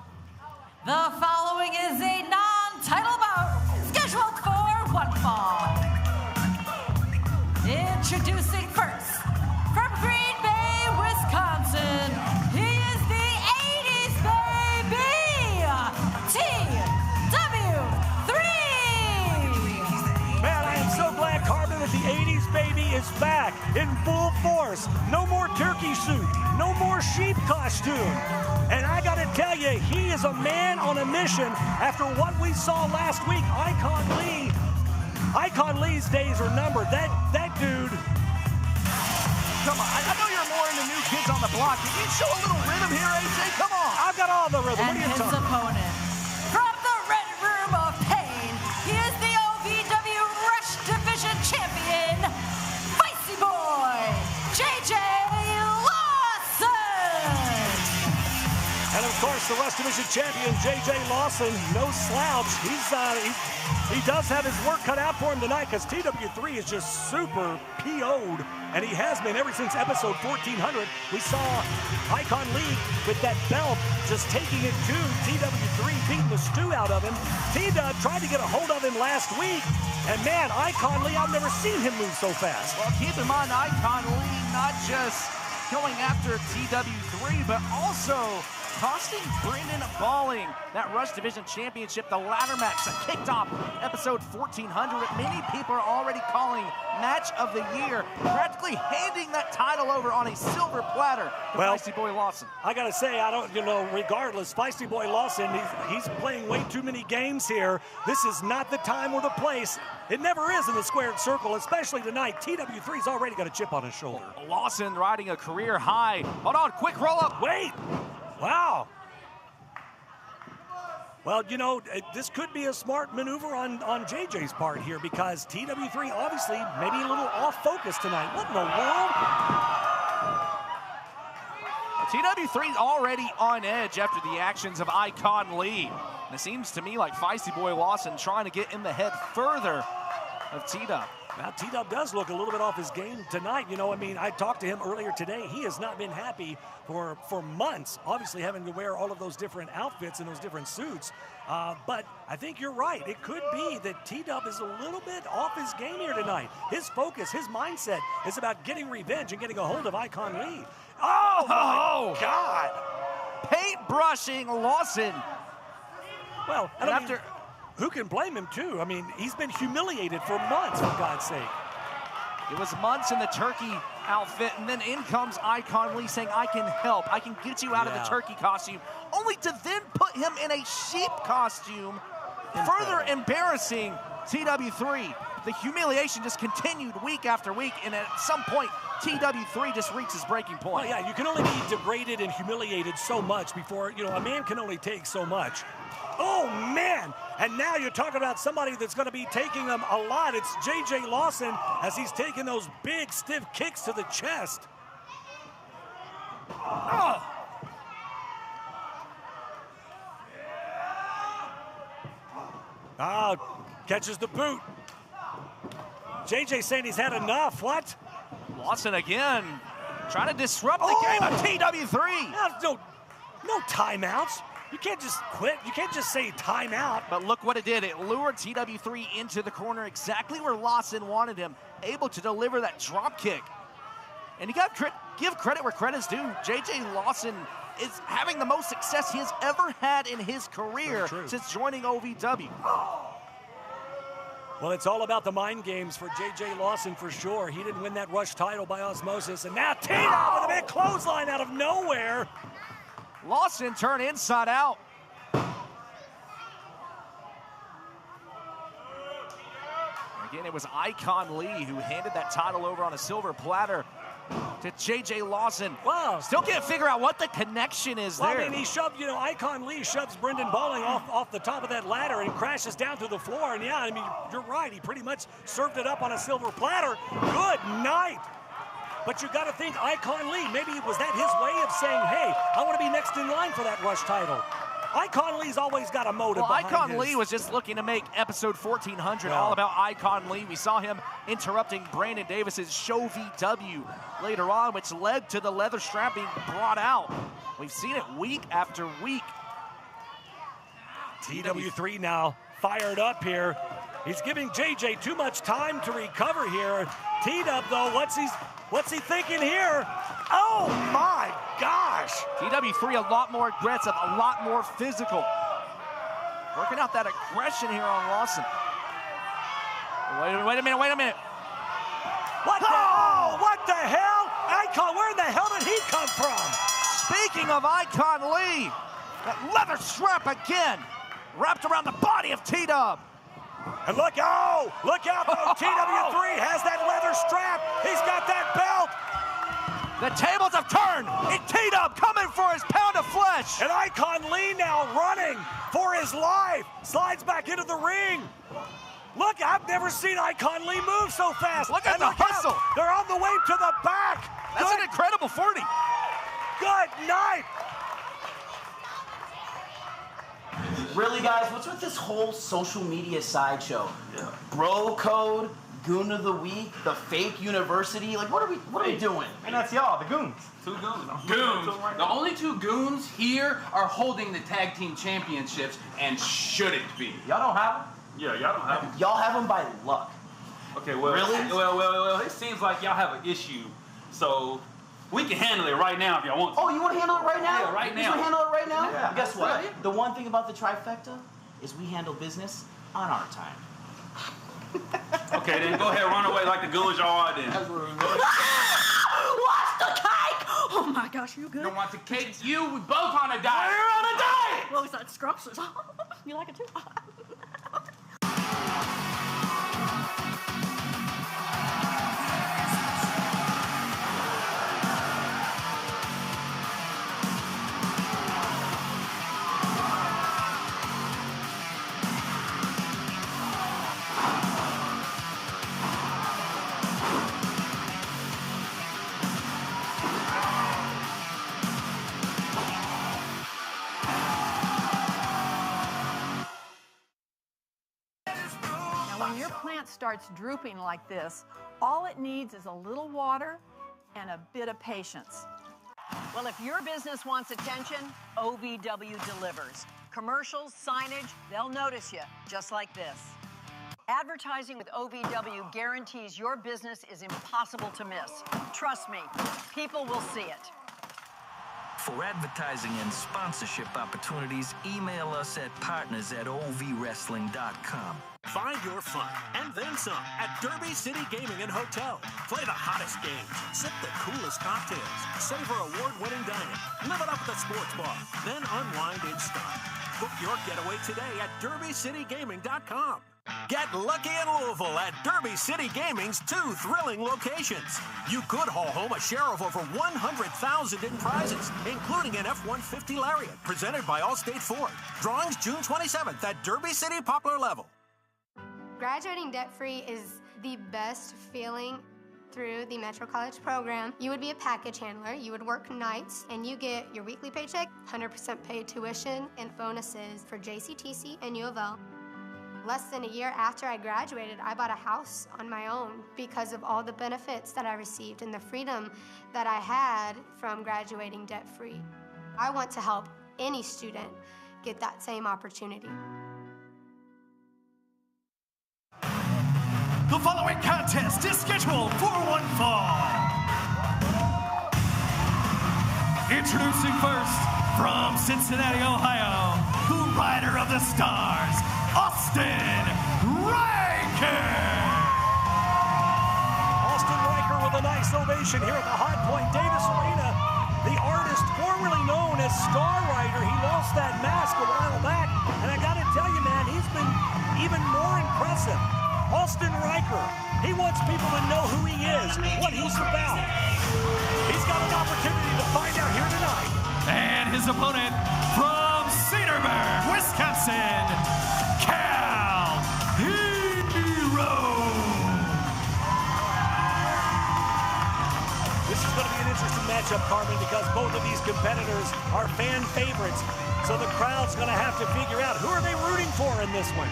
The following is a non-title bout scheduled for one fall. Introducing first, from Green Bay, Wisconsin, he is the 80s baby, TW3. Man, I am so glad, Carmen, that the 80s baby is back in full force. No more turkey suit, no more sheep costume. And I gotta tell you, he is a man on a mission after what we saw last week. Icon Lee's days are numbered. That dude. Come on, I know you're more into New Kids on the Block. Can you show a little rhythm here, AJ? Come on. I've got all the rhythm. And his opponent, from the Red Room of Pain, he is the OVW Rush Division Champion, Feisty Boy, JJ Lawson. And of course, the Rush Division Champion, JJ Lawson, no slouch. He does have his work cut out for him tonight because TW3 is just super PO'd, and he has been ever since episode 1400. We saw Icon Lee with that belt just taking it to TW3, beating the stew out of him. T-Dub tried to get a hold of him last week, and man, Icon Lee, I've never seen him move so fast. Well, keep in mind, Icon Lee not just going after TW3, but also costing Brendan Balling that Rush Division Championship. The ladder match that kicked off episode 1400. Many people are already calling match of the year, practically handing that title over on a silver platter to Feisty Boy Lawson. I gotta say, regardless, Feisty Boy Lawson, he's playing way too many games here. This is not the time or the place. It never is in the squared circle, especially tonight. TW3's already got a chip on his shoulder. Lawson riding a career high. Hold on, quick roll up. Wait, wow. Well, this could be a smart maneuver on JJ's part here because TW3 obviously maybe a little off focus tonight. What in the world? TW3 already on edge after the actions of Icon Lee. And it seems to me like Feisty Boy Lawson trying to get in the head further of T-Dub. Now, T-Dub does look a little bit off his game tonight. I talked to him earlier today. He has not been happy for months, obviously having to wear all of those different outfits and those different suits. But I think you're right. It could be that T-Dub is a little bit off his game here tonight. His focus, his mindset is about getting revenge and getting a hold of Icon Lee. Oh, my God. Paintbrushing Lawson. Well, and after... Who can blame him, too? I mean, he's been humiliated for months, for God's sake. It was months in the turkey outfit, and then in comes Icon Lee saying, I can help. I can get you out of the turkey costume, only to then put him in a sheep costume, further embarrassing TW3. The humiliation just continued week after week, and at some point, TW3 just reached his breaking point. Well, yeah, you can only be degraded and humiliated so much before, a man can only take so much. Oh, man. And now you're talking about somebody that's going to be taking them a lot. It's J.J. Lawson as he's taking those big, stiff kicks to the chest. Oh. Catches the boot. J.J. saying he's had enough. What? Lawson again trying to disrupt the game of TW3. No timeouts. You can't just quit. You can't just say timeout. But look what it did. It lured TW3 into the corner exactly where Lawson wanted him, able to deliver that drop kick. And you got to give credit where credit's due. J.J. Lawson is having the most success he has ever had in his career since joining OVW. Well, it's all about the mind games for J.J. Lawson for sure. He didn't win that Rush title by osmosis. And now Tina with a big clothesline out of nowhere. Lawson turned inside out. Again, it was Icon Lee who handed that title over on a silver platter to J.J. Lawson. Wow. Still can't figure out what the connection is there. I mean, he shoved, Icon Lee shoves Brendan Balling off the top of that ladder and crashes down through the floor. And yeah, I mean, you're right. He pretty much served it up on a silver platter. Good night. But you got to think Icon Lee, maybe was that his way of saying, hey, I want to be next in line for that Rush title. Icon Lee's always got a motive behind Icon Lee was just looking to make episode 1400 all about Icon Lee. We saw him interrupting Brandon Davis's show VW later on, which led to the leather strap being brought out. We've seen it week after week. TW3 now fired up here. He's giving JJ too much time to recover here. T-Dub, though, what's he thinking here? Oh, my gosh. TW3 a lot more aggressive, a lot more physical. Working out that aggression here on Lawson. Wait a minute. What the hell? Icon, where in the hell did he come from? Speaking of Icon Lee, that leather strap again, wrapped around the body of T-Dub. And look out, though. TW3 has that leather strap. He's got that belt. The tables have turned. It's T-Dub coming for his pound of flesh. And Icon Lee now running for his life. Slides back into the ring. Look, I've never seen Icon Lee move so fast. Look at the hustle. They're on the way to the back. That's an incredible 40. Good night. Really, guys, what's with this whole social media sideshow? Bro code, goon of the week, the fake university. Like, what are we doing? And that's y'all, the goons. Two goons. The only two goons here are holding the tag team championships and shouldn't be. Y'all don't have them? Yeah, y'all don't have them. Y'all have them by luck. Okay, well, really? Well, it seems like y'all have an issue. So We can handle it right now if y'all want to. Oh, you want to handle it right now? Yeah, right now. You want to handle it right now? Yeah. Guess what? Right. The one thing about the trifecta is we handle business on our time. Okay, then go ahead, run away like the goons y'all are then. What's the cake? Oh my gosh, you good? Don't want the cake. You, we both on a diet. We're on a diet! Well, it's not scrumptious. You like it too? When your plant starts drooping like this, all it needs is a little water and a bit of patience. Well, if your business wants attention, OVW delivers. Commercials, signage, they'll notice you, just like this. Advertising with OVW guarantees your business is impossible to miss. Trust me, people will see it. For advertising and sponsorship opportunities, email us at partners@ovwrestling.com. Find your fun and then some at Derby City Gaming and Hotel. Play the hottest games, sip the coolest cocktails, savor award-winning dining, live it up at the sports bar, then unwind in style. Book your getaway today at derbycitygaming.com. Get lucky in Louisville at Derby City Gaming's 2 thrilling locations. You could haul home a share of over $100,000 in prizes, including an F-150 Lariat presented by Allstate Ford. Drawings June 27th at Derby City Poplar Level. Graduating debt-free is the best feeling through the Metro College program. You would be a package handler, you would work nights, and you get your weekly paycheck, 100% paid tuition, and bonuses for JCTC and U of L. Less than a year after I graduated, I bought a house on my own because of all the benefits that I received and the freedom that I had from graduating debt-free. I want to help any student get that same opportunity. The following contest is scheduled for one fall. Introducing first, from Cincinnati, Ohio, the Rider of the Stars, Austin Riker! Austin Riker with a nice ovation here at the Hotpoint Davis Arena. The artist formerly known as Star Rider, he lost that mask a while back, and I gotta tell you, man, he's been even more impressive. Austin Riker, he wants people to know who he is, what he's about. He's got an opportunity to find out here tonight. And his opponent from Cedarburg, Wisconsin, Cal Hero. This is going to be an interesting matchup, Carmen, because both of these competitors are fan favorites. So the crowd's going to have to figure out who are they rooting for in this one.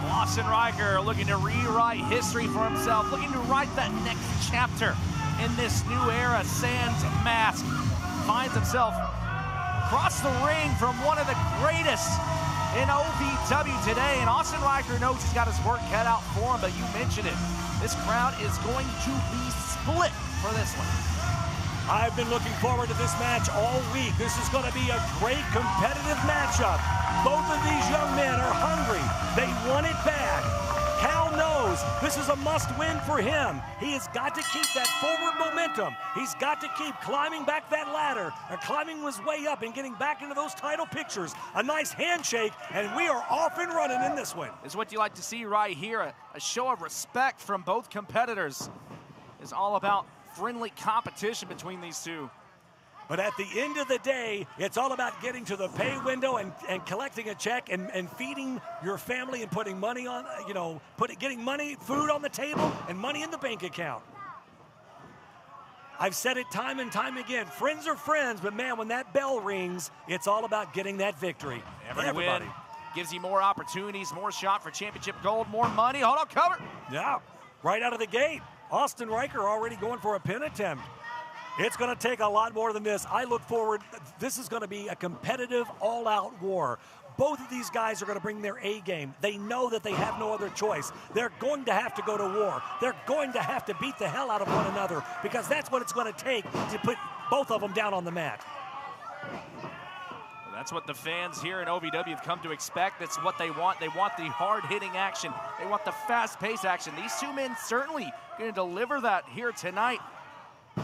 Austin Riker looking to rewrite history for himself, looking to write that next chapter in this new era. Sans mask finds himself across the ring from one of the greatest in OVW today, and Austin Riker knows he's got his work cut out for him, but you mentioned it. This crowd is going to be split for this one. I've been looking forward to this match all week. This is going to be a great competitive matchup. Both of these young men are hungry. They want it bad. Cal knows this is a must-win for him. He has got to keep that forward momentum. He's got to keep climbing back that ladder, or climbing his way up and getting back into those title pictures. A nice handshake, and we are off and running in this one. This is what you like to see right here. A show of respect from both competitors. It's all about friendly competition between these two. But at the end of the day, it's all about getting to the pay window and collecting a check and feeding your family and putting money on, getting money, food on the table and money in the bank account. I've said it time and time again, friends are friends, but man, when that bell rings, it's all about getting that victory. Everybody win gives you more opportunities, more shot for championship gold, more money. Hold on, cover. Yeah, right out of the gate. Austin Riker already going for a pin attempt. It's going to take a lot more than this. I look forward. This is going to be a competitive, all-out war. both of these guys are going to bring their A game. They know that they have no other choice. They're going to have to go to war. They're going to have to beat the hell out of one another because that's what it's going to take to put both of them down on the mat. That's what the fans here in OVW have come to expect. That's what they want. They want the hard-hitting action. They want the fast-paced action. These two men certainly going to deliver that here tonight.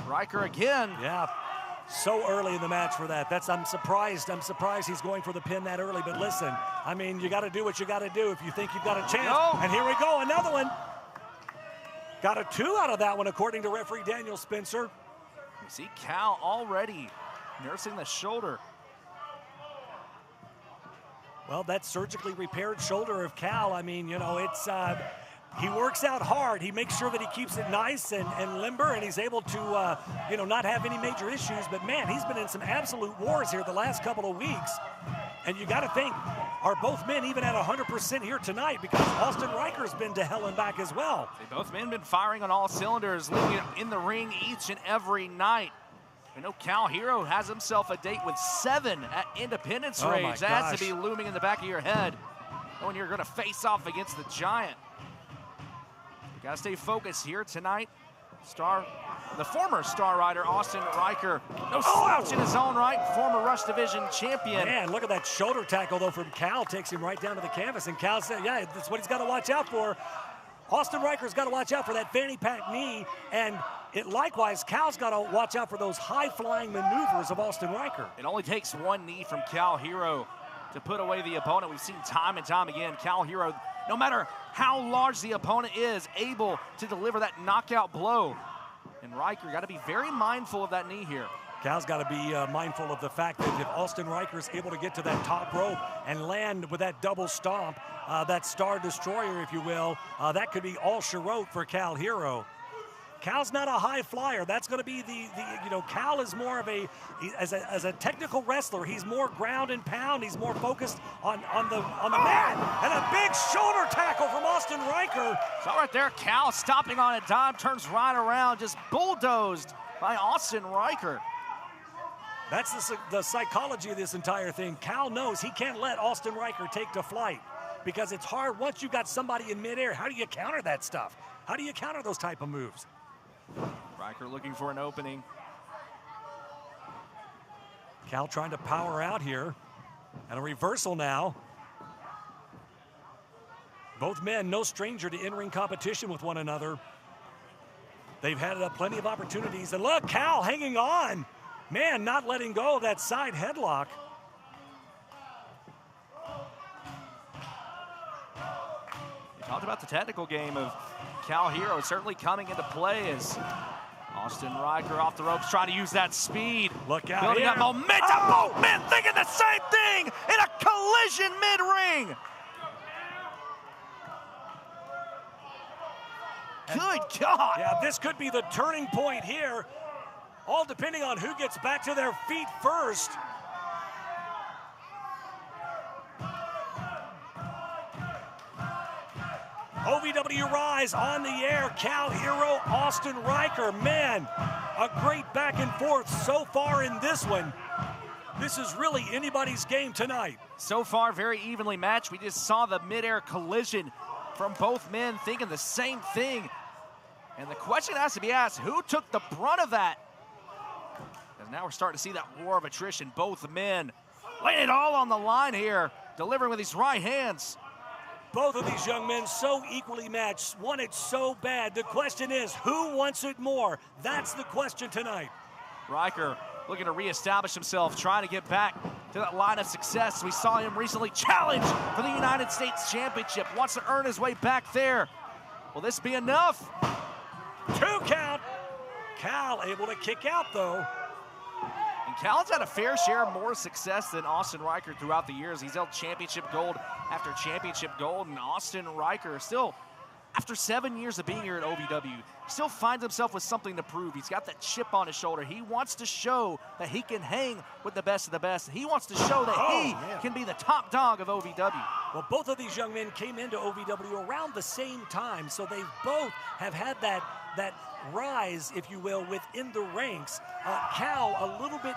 Riker again. Yeah, so early in the match for that. I'm surprised he's going for the pin that early. But listen, I mean, you got to do what you got to do if you think you've got a chance. And here we go, another one. Got a 2 out of that one, according to referee Daniel Spencer. You see Cal already nursing the shoulder. Well, that surgically repaired shoulder of Cal, I mean, you know, it's he works out hard. He makes sure that he keeps it nice and limber, and he's able to, you know, not have any major issues. But, man, he's been in some absolute wars here the last couple of weeks. And you got to think, are both men even at 100% here tonight? Because Austin Riker's been to hell and back as well. Both men been firing on all cylinders, leaving it in the ring each and every night. I know Cal Hero has himself a date with 7 at Independence Rage. That has to be looming in the back of your head when you're going to face off against the Giant. You got to stay focused here tonight. The former Star Rider, Austin Riker, no slouch in his own right, former Rush Division champion. Man, look at that shoulder tackle, though, from Cal. Takes him right down to the canvas, and Cal said, yeah, that's what he's got to watch out for. Austin Riker's got to watch out for that fanny pack knee, and likewise, Cal's got to watch out for those high-flying maneuvers of Austin Riker. It only takes one knee from Cal Hero to put away the opponent. We've seen time and time again, Cal Hero, no matter how large the opponent is, able to deliver that knockout blow. And Riker got to be very mindful of that knee here. Cal's got to be mindful of the fact that if Austin Riker is able to get to that top rope and land with that double stomp, that Star Destroyer, if you will, that could be all she wrote for Cal Hero. Cal's not a high flyer. That's going to be you know, Cal is more of as a technical wrestler, he's more ground and pound. He's more focused on the mat. And a big shoulder tackle from Austin Riker. So right there, Cal stopping on a dime, turns right around, just bulldozed by Austin Riker. That's the psychology of this entire thing. Cal knows he can't let Austin Riker take to flight because it's hard once you got somebody in midair. How do you counter that stuff? How do you counter those type of moves? Riker looking for an opening. Cal trying to power out here. And a reversal now. Both men no stranger to in-ring competition with one another. They've had plenty of opportunities. And look, Cal hanging on. Man, not letting go of that side headlock. We talked about the technical game of Cal Hero certainly coming into play as Austin Riker off the ropes trying to use that speed. Look out building here. Up momentum. Both men thinking the same thing in a collision mid-ring. Good God. Yeah, this could be the turning point here. All depending on who gets back to their feet first. OVW Rise on the air. Cal Hero, Austin Riker. Man, a great back and forth so far in this one. This is really anybody's game tonight. So far, very evenly matched. We just saw the midair collision from both men thinking the same thing. And the question has to be asked, who took the brunt of that? Because now we're starting to see that war of attrition. Both men laying it all on the line here, delivering with these right hands. Both of these young men so equally matched, want it so bad. The question is, who wants it more? That's the question tonight. Riker looking to reestablish himself, trying to get back to that line of success. We saw him recently challenge for the United States Championship. Wants to earn his way back there. Will this be enough? 2 count. Cal able to kick out, though. And Cal's had a fair share more success than Austin Riker throughout the years. He's held championship gold after championship gold, and Austin Riker still, after 7 years of being here at OVW, still finds himself with something to prove. He's got that chip on his shoulder. He wants to show that he can hang with the best of the best. He wants to show that he can be the top dog of OVW. Well, both of these young men came into OVW around the same time, so they both have had that that rise, if you will, within the ranks. Cal a little bit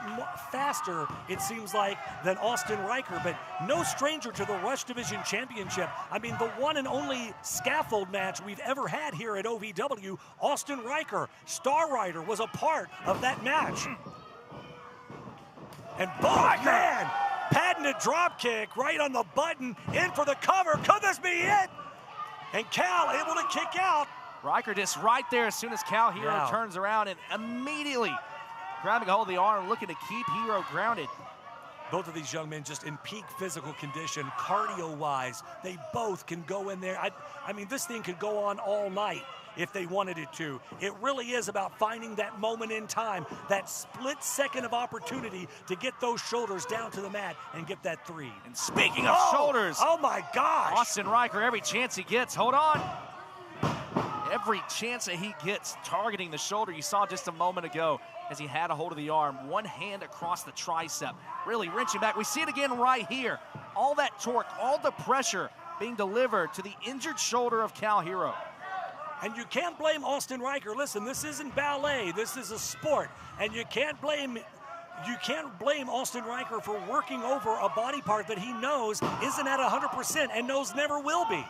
faster, it seems like, than Austin Riker, but no stranger to the Rush Division Championship. I mean, the one and only scaffold match we've ever had here at OVW, Austin Riker, Star Rider, was a part of that match. And boy, man, patented drop kick right on the button, in for the cover. Could this be it? And Cal able to kick out. Riker just right there as soon as Cal Hero turns around and immediately grabbing a hold of the arm, looking to keep Hero grounded. Both of these young men just in peak physical condition, cardio-wise. They both can go in there. I mean, this thing could go on all night if they wanted it to. It really is about finding that moment in time, that split second of opportunity to get those shoulders down to the mat and get that 3. And speaking of shoulders. Oh my gosh. Austin Riker, every chance he gets, hold on. Every chance that he gets targeting the shoulder. You saw just a moment ago as he had a hold of the arm, one hand across the tricep, really wrenching back. We see it again right here. All that torque, all the pressure being delivered to the injured shoulder of Cal Hero. And you can't blame Austin Riker. Listen, this isn't ballet. This is a sport. And you can't blame Austin Riker for working over a body part that he knows isn't at 100% and knows never will be.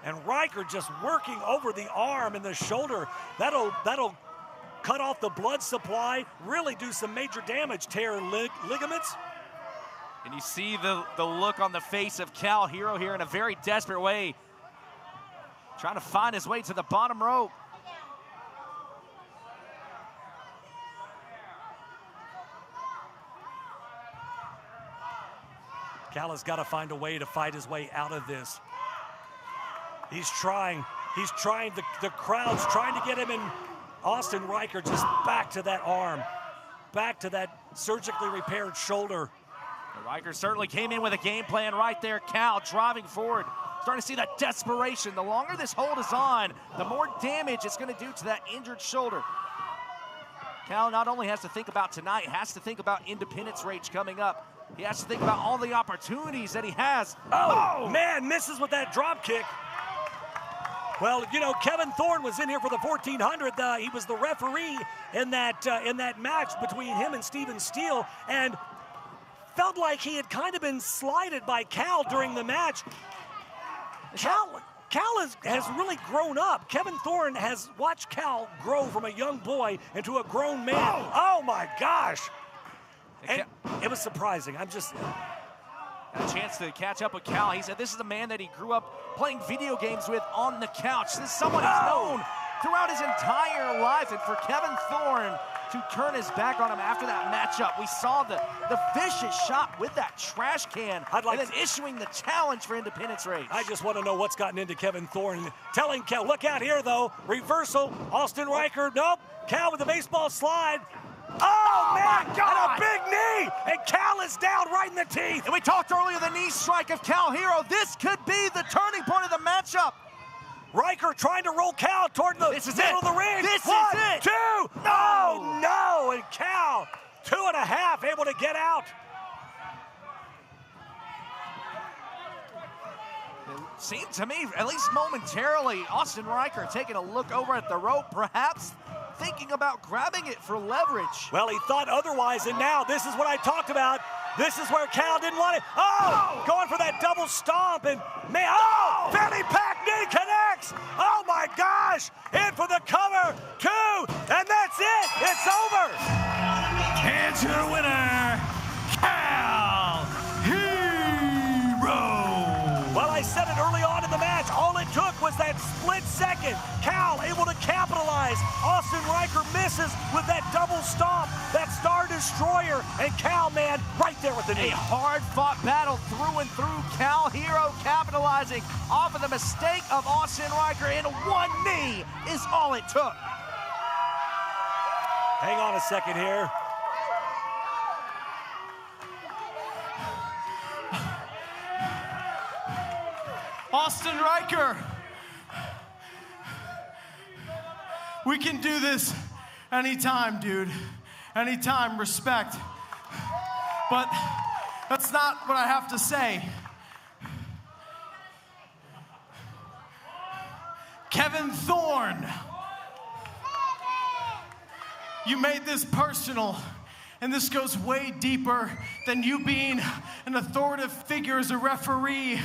And Riker just working over the arm and the shoulder. That'll cut off the blood supply, really do some major damage, tear ligaments. And you see the look on the face of Cal Hero here in a very desperate way, trying to find his way to the bottom rope. Cal has got to find a way to fight his way out of this. He's trying, the crowd's trying to get him in. Austin Riker just back to that arm, back to that surgically repaired shoulder. Riker certainly came in with a game plan right there. Cal driving forward, starting to see that desperation. The longer this hold is on, the more damage it's going to do to that injured shoulder. Cal not only has to think about tonight, has to think about Independence Rage coming up. He has to think about all the opportunities that he has. Oh, man, misses with that drop kick. Well, you know, Kevin Thorne was in here for the 1400. He was the referee in that match between him and Steven Steele, and felt like he had kind of been slighted by Cal during the match. Cal has really grown up. Kevin Thorne has watched Cal grow from a young boy into a grown man. Oh my gosh. And it was surprising. I'm just... Had a chance to catch up with Cal. He said this is a man that he grew up playing video games with on the couch. This is someone he's known throughout his entire life. And for Kevin Thorne to turn his back on him after that matchup, we saw the vicious shot with that trash can, and then issuing the challenge for Independence Rage. I just want to know what's gotten into Kevin Thorne. Telling Cal, look out here though, reversal, Austin Riker, nope, Cal with the baseball slide. Oh man, got a big knee, and Cal is down right in the teeth. And we talked earlier, the knee strike of Cal Hero. This could be the turning point of the matchup. Riker trying to roll Cal toward the middle of the ring. This is it. 2. Oh no, and Cal 2.5 able to get out. It seemed to me, at least momentarily, Austin Riker taking a look over at the rope, perhaps thinking about grabbing it for leverage. Well, he thought otherwise, and now this is what I talked about. This is where Cal didn't want it. Oh, going for that double stomp, and man, belly pack knee connects. Oh my gosh, in for the cover, 2, and that's it. It's over. And your winner, Cal Hero. Well, I said it early on in the match. All it took was that split second. Cal able to capitalize. Austin Riker misses with that double stomp, that Star Destroyer, and Cal, man, right there with the knee. A hard-fought battle through and through. Cal Hero capitalizing off of the mistake of Austin Riker, and one knee is all it took. Hang on a second here. Austin Riker, we can do this anytime, dude. Anytime, respect. But that's not what I have to say. Kevin Thorne. You made this personal, and this goes way deeper than you being an authoritative figure as a referee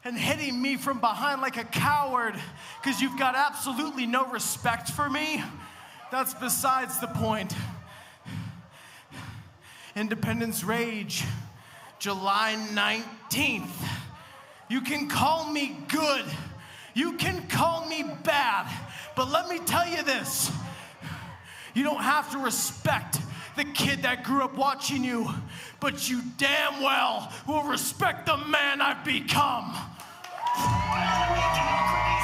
and hitting me from behind like a coward because you've got absolutely no respect for me. That's besides the point. Independence Rage, July 19th. You can call me good, you can call me bad, but let me tell you this. You don't have to respect the kid that grew up watching you, but you damn well will respect the man I've become.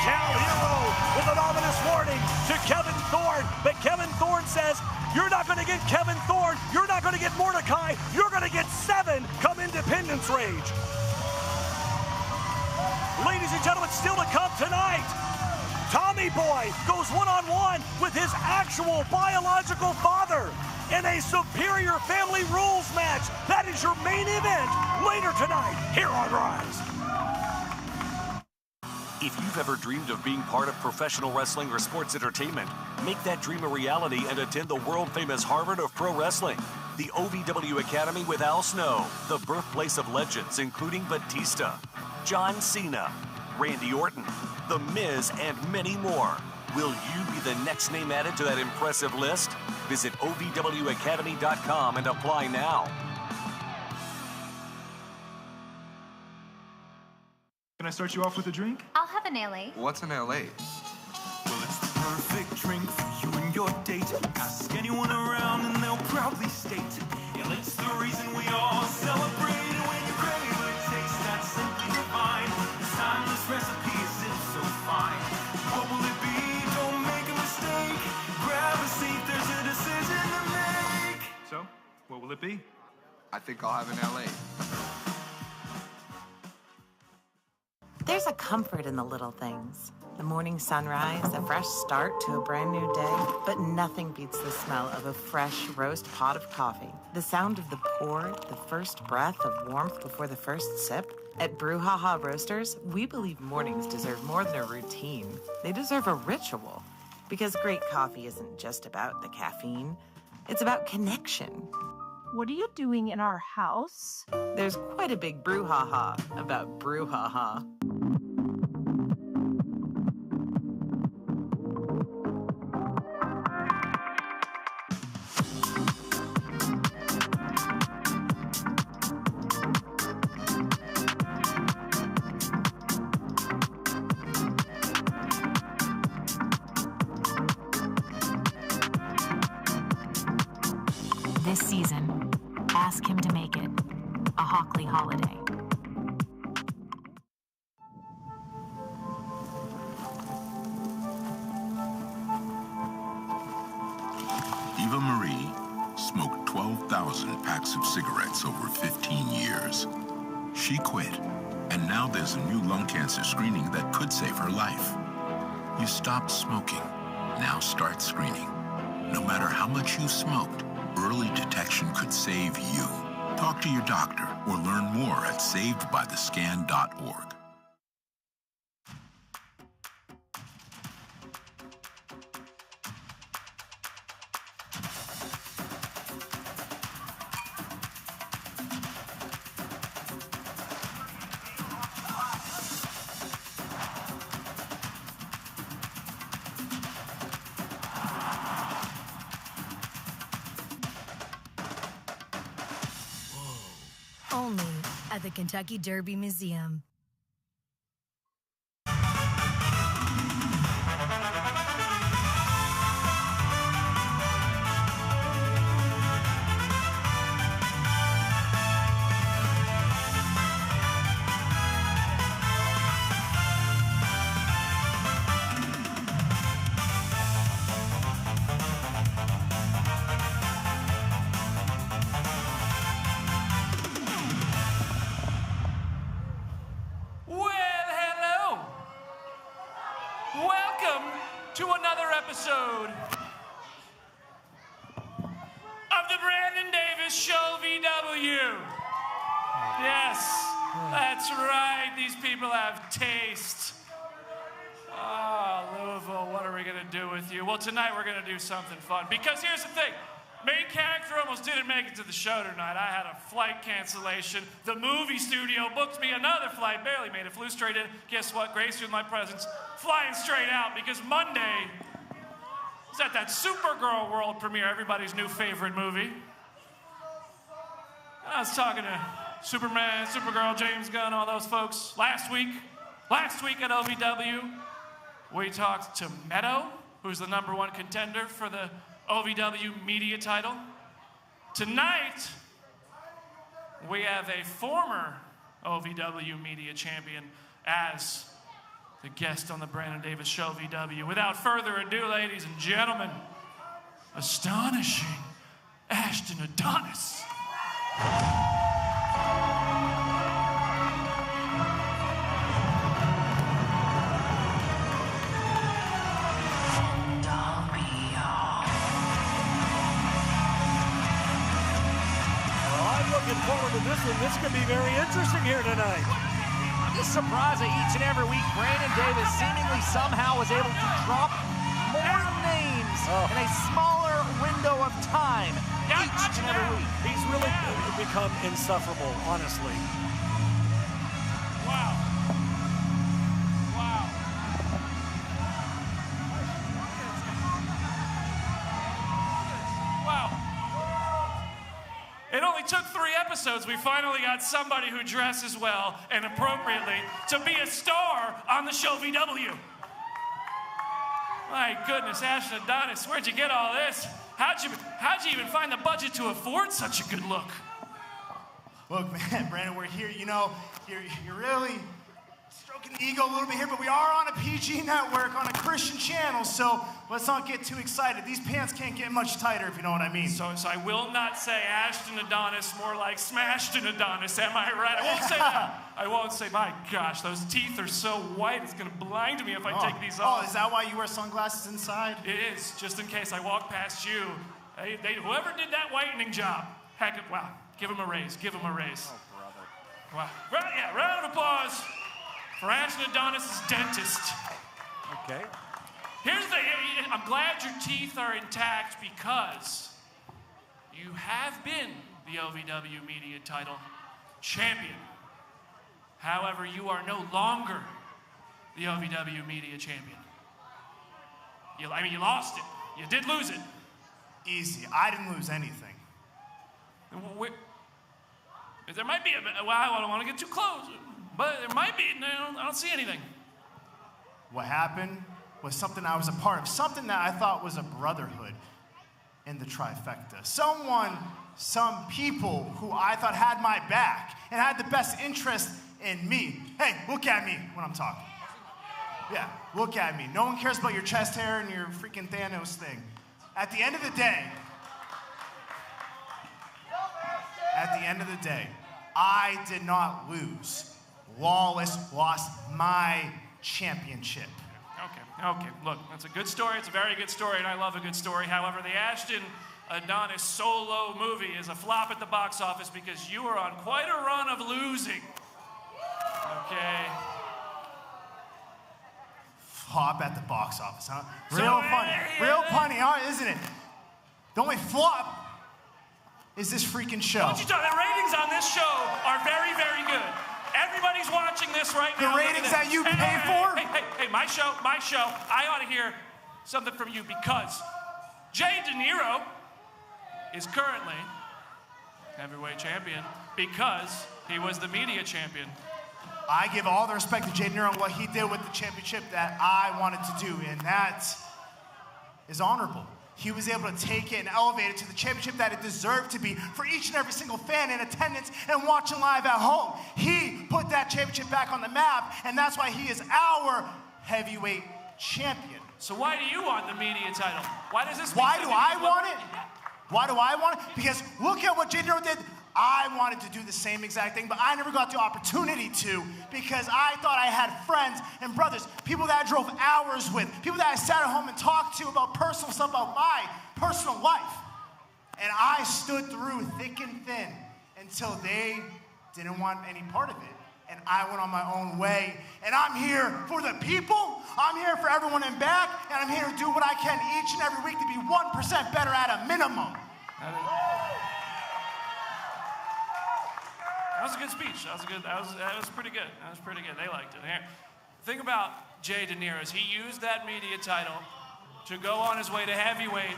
Cal Hero with an ominous warning to Kevin Thorne, but Kevin Thorne says, you're not going to get Kevin Thorne, you're not going to get Mordecai, you're going to get 7 come Independence Rage. Ladies and gentlemen, still to come tonight, Tommy Boy goes one-on-one with his actual biological father in a Superior Family Rules match. That is your main event later tonight here on Rise. If you've ever dreamed of being part of professional wrestling or sports entertainment, make that dream a reality and attend the world-famous Harvard of Pro Wrestling. The OVW Academy with Al Snow, the birthplace of legends including Batista, John Cena, Randy Orton, The Miz, and many more. Will you be the next name added to that impressive list? Visit OVWacademy.com and apply now. Can I start you off with a drink? I'll have an LA. What's an LA? Well, it's the perfect drink for you and your date. Ask anyone around and they'll proudly state, yeah, it's the reason we all celebrate. And when you crave a taste that's simply divine, this timeless recipe is so fine. What will it be? Don't make a mistake. Grab a seat, there's a decision to make. So, what will it be? I think I'll have an LA. There's a comfort in the little things. The morning sunrise, a fresh start to a brand new day. But nothing beats the smell of a fresh roast pot of coffee. The sound of the pour, the first breath of warmth before the first sip. At Brouhaha Roasters, we believe mornings deserve more than a routine. They deserve a ritual. Because great coffee isn't just about the caffeine. It's about connection. What are you doing in our house? There's quite a big brouhaha about Brouhaha. This season, ask him to make it a Hockley holiday. Eva Marie smoked 12,000 packs of cigarettes over 15 years. She quit, and now there's a new lung cancer screening that could save her life. You stopped smoking, now start screening. No matter how much you smoked, early detection could save you. Talk to your doctor or learn more at savedbythescan.org. Only at the Kentucky Derby Museum. to another episode of the Brandon Davis Show VW. Yes, that's right. These people have taste. Oh, going to do with you? Well, tonight we're going to do something fun. Because here's the thing. Main character almost didn't make it to the show tonight. I had a flight cancellation. The movie studio booked me another flight. Barely made it. Flew straight in. Guess what? Graced you with my presence. Flying straight out because Monday is at that Supergirl world premiere, everybody's new favorite movie. I was talking to Superman, Supergirl, James Gunn, all those folks last week at OVW. We talked to Meadow, who's the #1 contender for the OVW media title. Tonight, we have a former OVW media champion as the guest on the Brandon Davis Show VW. Without further ado, ladies and gentlemen, astonishing Ashton Adonis. Looking forward to this one. This could be very interesting here tonight. Just surprising each and every week, Brandon Davis seemingly somehow was able to drop more names in a smaller window of time each and every week. He's really become insufferable, honestly. Wow. Wow. Wow. It only took 3 episodes. We finally got somebody who dresses well and appropriately to be a star on the show VW. My goodness, Ashton Adonis, where'd you get all this? How'd you even find the budget to afford such a good look? Look, man, Brandon, we're here. You know, you're really stroking the ego a little bit here, but we are on a PG network, on a Christian channel, so let's not get too excited. These pants can't get much tighter, if you know what I mean. So I will not say Ashton Adonis, more like Smashton Adonis, am I right? I won't say that. I won't say, my gosh, those teeth are so white, it's going to blind me if I take these off. Oh, is that why you wear sunglasses inside? It is, just in case I walk past you. Whoever did that whitening job, wow, give him a raise, give him a raise. Oh, brother. Wow, yeah, round of applause for Ashton Adonis' dentist. Okay. Here's the thing, I'm glad your teeth are intact because you have been the OVW media title champion. However, you are no longer the OVW media champion. You lost it. You did lose it. Easy. I didn't lose anything. There might be I don't want to get too close, but there might be. No, I don't see anything. What happened was something I was a part of, something that I thought was a brotherhood in the trifecta. Some people who I thought had my back and had the best interest in me. Hey, look at me when I'm talking. Yeah, look at me. No one cares about your chest hair and your freaking Thanos thing. At the end of the day, I did not lose. Lawless lost my championship. Okay, look, that's a good story. It's a very good story, and I love a good story. However, the Ashton Adonis solo movie is a flop at the box office because you are on quite a run of losing. Okay. Flop at the box office, huh? Real funny, isn't it? The only flop is this freaking show. Don't you tell me, the ratings on this show are very, very good. Everybody's watching this right now. The ratings that you pay for? Hey, my show. I ought to hear something from you because Jay De Niro is currently heavyweight champion because he was the media champion. I give all the respect to Jay De Niro and what he did with the championship that I wanted to do, and that is honorable. He was able to take it and elevate it to the championship that it deserved to be for each and every single fan in attendance and watching live at home. He put that championship back on the map, and that's why he is our heavyweight champion. So why do you want the media title? Why does this? Why do I want it? Why do I want it? Because look at what Jay De Niro did. I wanted to do the same exact thing, but I never got the opportunity to because I thought I had friends and brothers, people that I drove hours with, people that I sat at home and talked to about personal stuff, about my personal life. And I stood through thick and thin until they didn't want any part of it. and I went on my own way. And I'm here for the people. I'm here for everyone in back, and I'm here to do what I can each and every week to be 1% better at a minimum. That was a good speech. That was pretty good. That was pretty good. They liked it. Here, think about Jay Donell's. He used that media title to go on his way to heavyweight,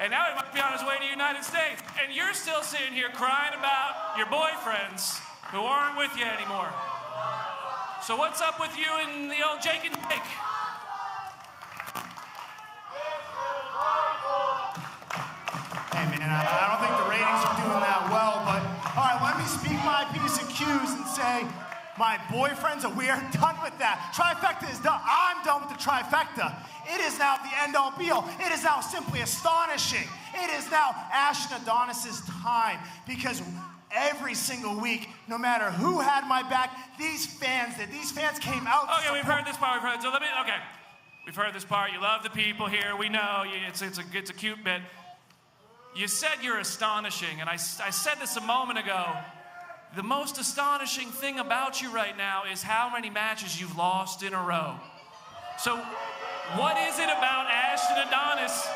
and now he might be on his way to United States. And you're still sitting here crying about your boyfriends who aren't with you anymore. So what's up with you and the old Jake and Jake? Hey man, I don't think the ratings are doing that well, but all right, let me speak my P's and Q's and say, my boyfriends, we are done with that. Trifecta is done. I'm done with the trifecta. It is now the end-all be-all. It is now simply astonishing. It is now Ash and Adonis's time, because every single week, no matter who had my back, these fans came out. Okay, we've heard this part. We've heard this part. You love the people here. We know it's a cute bit. You said you're astonishing, and I said this a moment ago. The most astonishing thing about you right now is how many matches you've lost in a row. So what is it about Ashton Adonis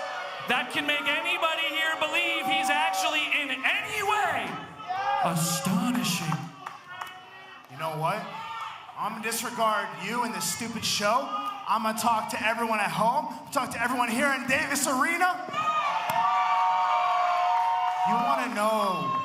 that can make anybody here believe he's actually in any way astonishing? You know what? I'm gonna disregard you and this stupid show. I'm gonna talk to everyone at home, talk to everyone here in Davis Arena. You wanna know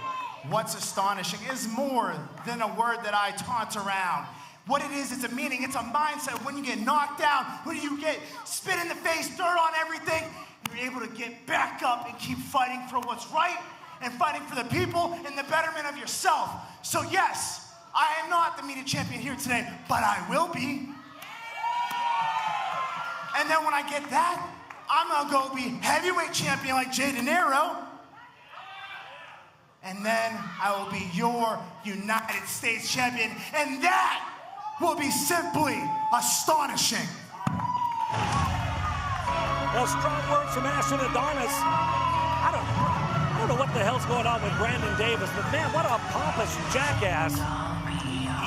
what's astonishing is more than a word that I taunt around. What it is, it's a meaning, it's a mindset. When you get knocked down, when you get spit in the face, dirt on everything, you're able to get back up and keep fighting for what's right and fighting for the people and the betterment of yourself. So yes, I am not the media champion here today, but I will be. And then when I get that, I'm gonna go be heavyweight champion like Jay Donell. And then I will be your United States champion, and that will be simply astonishing. Well, strong words from Ashton Adonis. I don't know what the hell's going on with Brandon Davis, but man, what a pompous jackass.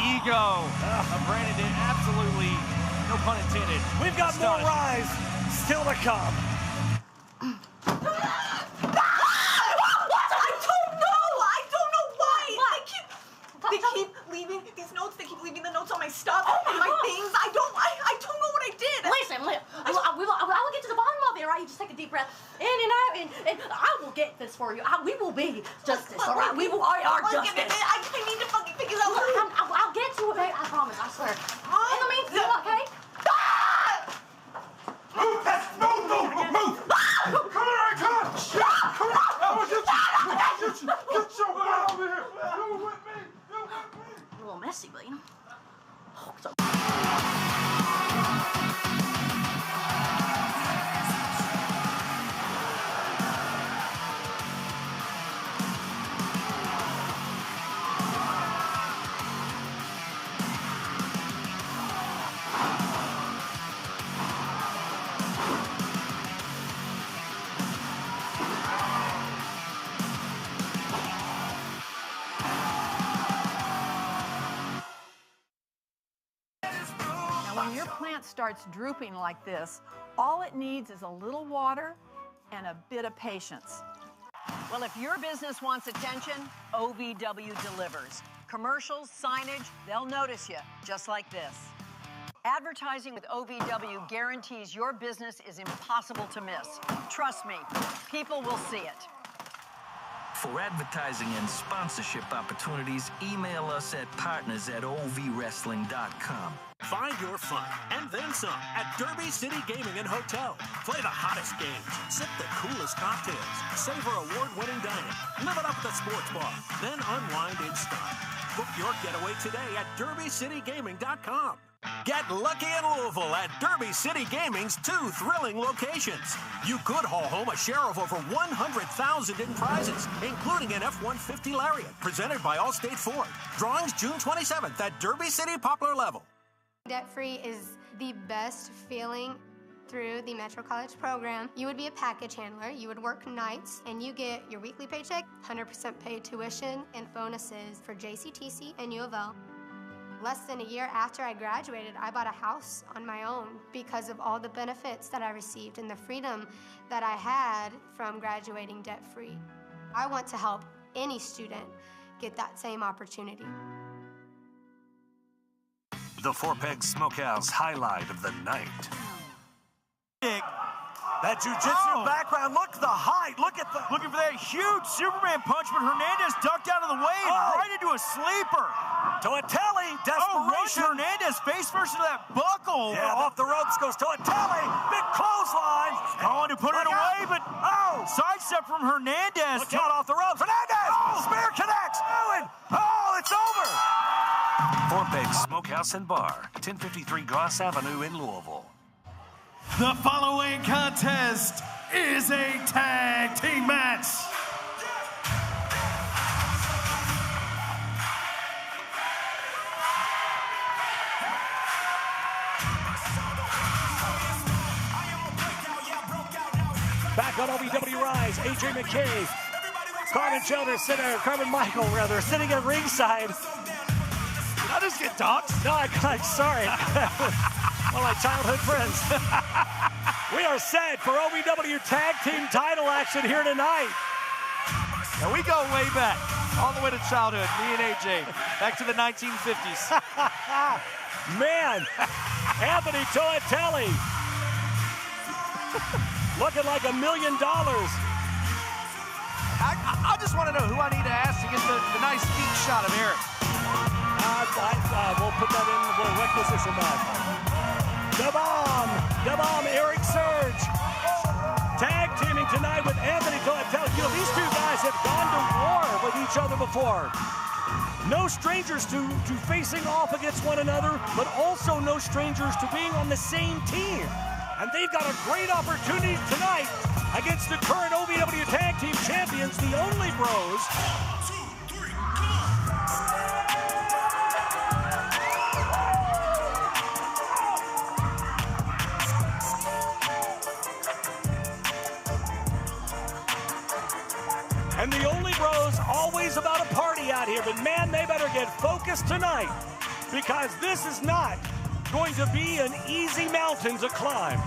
Ego of Brandon Davis, absolutely, no pun intended. We've got more Rise still to come. They keep leaving these notes. They keep leaving the notes on my stuff and my things. I don't know what I did. Listen, I will get to the bottom of it, all right? You just take a deep breath in and out, and I will get this for you. We will be justice, all right? We are justice. I need to fucking figure that out. I'll get to it, babe. I promise. I swear. In the meantime, okay? Move! Move! Come on! Come on! Get your butt over here! You with me? A little messy, but you know. When your plant starts drooping like this, all it needs is a little water and a bit of patience. Well, if your business wants attention, OVW delivers. Commercials, signage, they'll notice you, just like this. Advertising with OVW guarantees your business is impossible to miss. Trust me, people will see it. For advertising and sponsorship opportunities, email us at partners@ovwrestling.com. Find your fun and then some at Derby City Gaming and Hotel. Play the hottest games, sip the coolest cocktails, savor award-winning dining, live it up at the sports bar, then unwind in style. Book your getaway today at derbycitygaming.com. Get lucky in Louisville at Derby City Gaming's 2 thrilling locations. You could haul home a share of over $100,000 in prizes, including an F-150 Lariat, presented by Allstate Ford. Drawings June 27th at Derby City Poplar Level. Debt-free is the best feeling through the Metro College program. You would be a package handler, you would work nights, and you get your weekly paycheck, 100% paid tuition, and bonuses for JCTC and U of L. Less than a year after I graduated, I bought a house on my own because of all the benefits that I received and the freedom that I had from graduating debt-free. I want to help any student get that same opportunity. The Four Pegs Smokehouse highlight of the night. That jiu-jitsu background, look the height, looking for that huge Superman punch, but Hernandez ducked out of the way and right into a sleeper. Toatelli, desperation. Hernandez face first to that buckle. Yeah, off the ropes goes Toatelli, big clothesline. Going to put it away, but sidestep from Hernandez. Look out off the ropes, Hernandez, spear connects, it's over. Four Pegs Smokehouse and Bar, 1053 Goss Avenue in Louisville. The following contest is a tag team match. Back on OVW Rise, AJ McKay, Carmen Michael sitting at ringside. Did I just get doxxed? No, I'm sorry. One of my childhood friends. We are set for OVW Tag Team title action here tonight. And we go way back, all the way to childhood, me and AJ, back to the 1950s. Man, Anthony Toatelli, looking like $1 million. I just want to know who I need to ask to get the nice feet shot of Eric. We'll put that in, we'll requisition that. The Bomb, Eric Surge. Tag teaming tonight with Anthony Toatelli. You know, these two guys have gone to war with each other before. No strangers to facing off against one another, but also no strangers to being on the same team. And they've got a great opportunity tonight against the current OVW Tag Team Champions, the Only Bros. And the Only Bros, always about a party out here, but man, they better get focused tonight because this is not going to be an easy mountain to climb.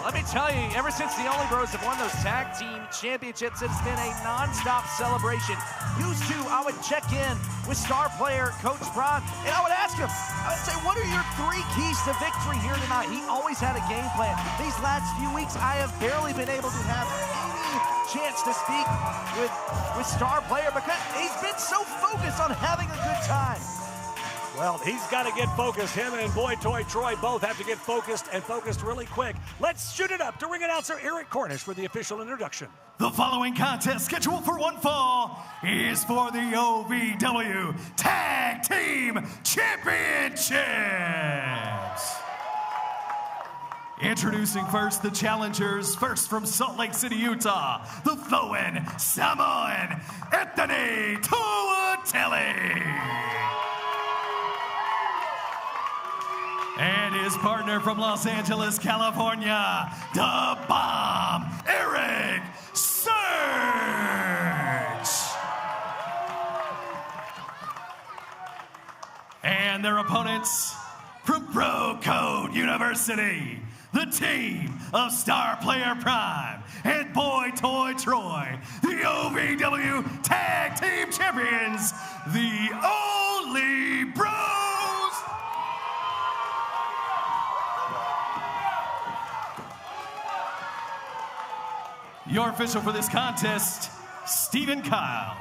Let me tell you, ever since the Only Bros have won those tag team championships, it's been a non-stop celebration. Used to, I would check in with star player Coach Braun, and I would ask him, I would say, what are your 3 keys to victory here tonight? He always had a game plan. These last few weeks, I have barely been able to have any chance to speak with star player because he's been so focused on having a good time. Well, he's got to get focused. Him and Boy Toy Troy both have to get focused and focused really quick. Let's shoot it up to ring announcer Eric Cornish for the official introduction. The following contest, scheduled for one fall, is for the OVW Tag Team Championships. Introducing first the challengers, first from Salt Lake City, Utah, the flowing Samoan Anthony Toatelli. And his partner from Los Angeles, California, the Bomb, Eric Surge. And their opponents from Bro Code University, the team of Star Player Prime and Boy Toy Troy, the OVW Tag Team Champions, the Only Bros. Your official for this contest, Stephen Kyle.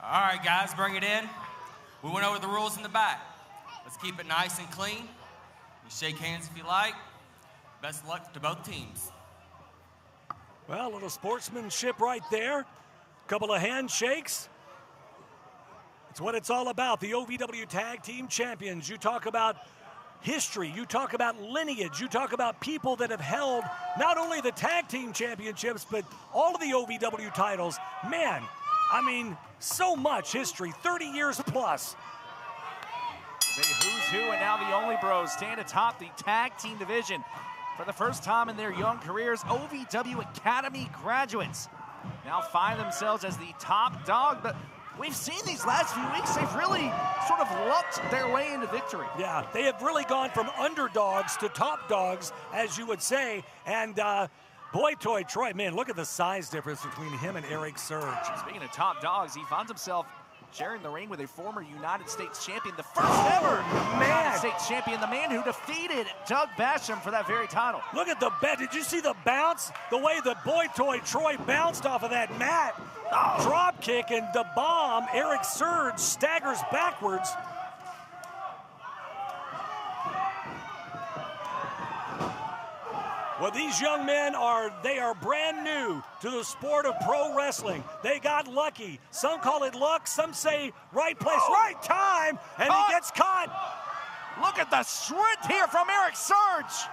All right, guys, bring it in. We went over the rules in the back. Let's keep it nice and clean. You shake hands if you like. Best of luck to both teams. Well, a little sportsmanship right there. Couple of handshakes. It's what it's all about. The OVW Tag Team Champions. You talk about history, you talk about lineage, you talk about people that have held not only the tag team championships, but all of the OVW titles. Man, I mean, so much history, 30 years plus. The who's who, and now the Only Bros stand atop the tag team division. For the first time in their young careers, OVW Academy graduates now find themselves as the top dog. But we've seen these last few weeks, they've really sort of lucked their way into victory. Yeah, they have really gone from underdogs to top dogs, as you would say. And boy, toy Troy, man, look at the size difference between him and Eric Surge. Speaking of top dogs, he finds himself sharing the ring with a former United States champion, the first ever United States champion, the man who defeated Doug Basham for that very title. Look at the bet. Did you see the bounce? The way the boy toy Troy bounced off of that mat. Drop kick and the bomb. Eric Surge staggers backwards. Well, these young men are brand new to the sport of pro wrestling. They got lucky. Some call it luck, some say right place, right time, and he gets caught. Look at the sprint here from Eric Surge.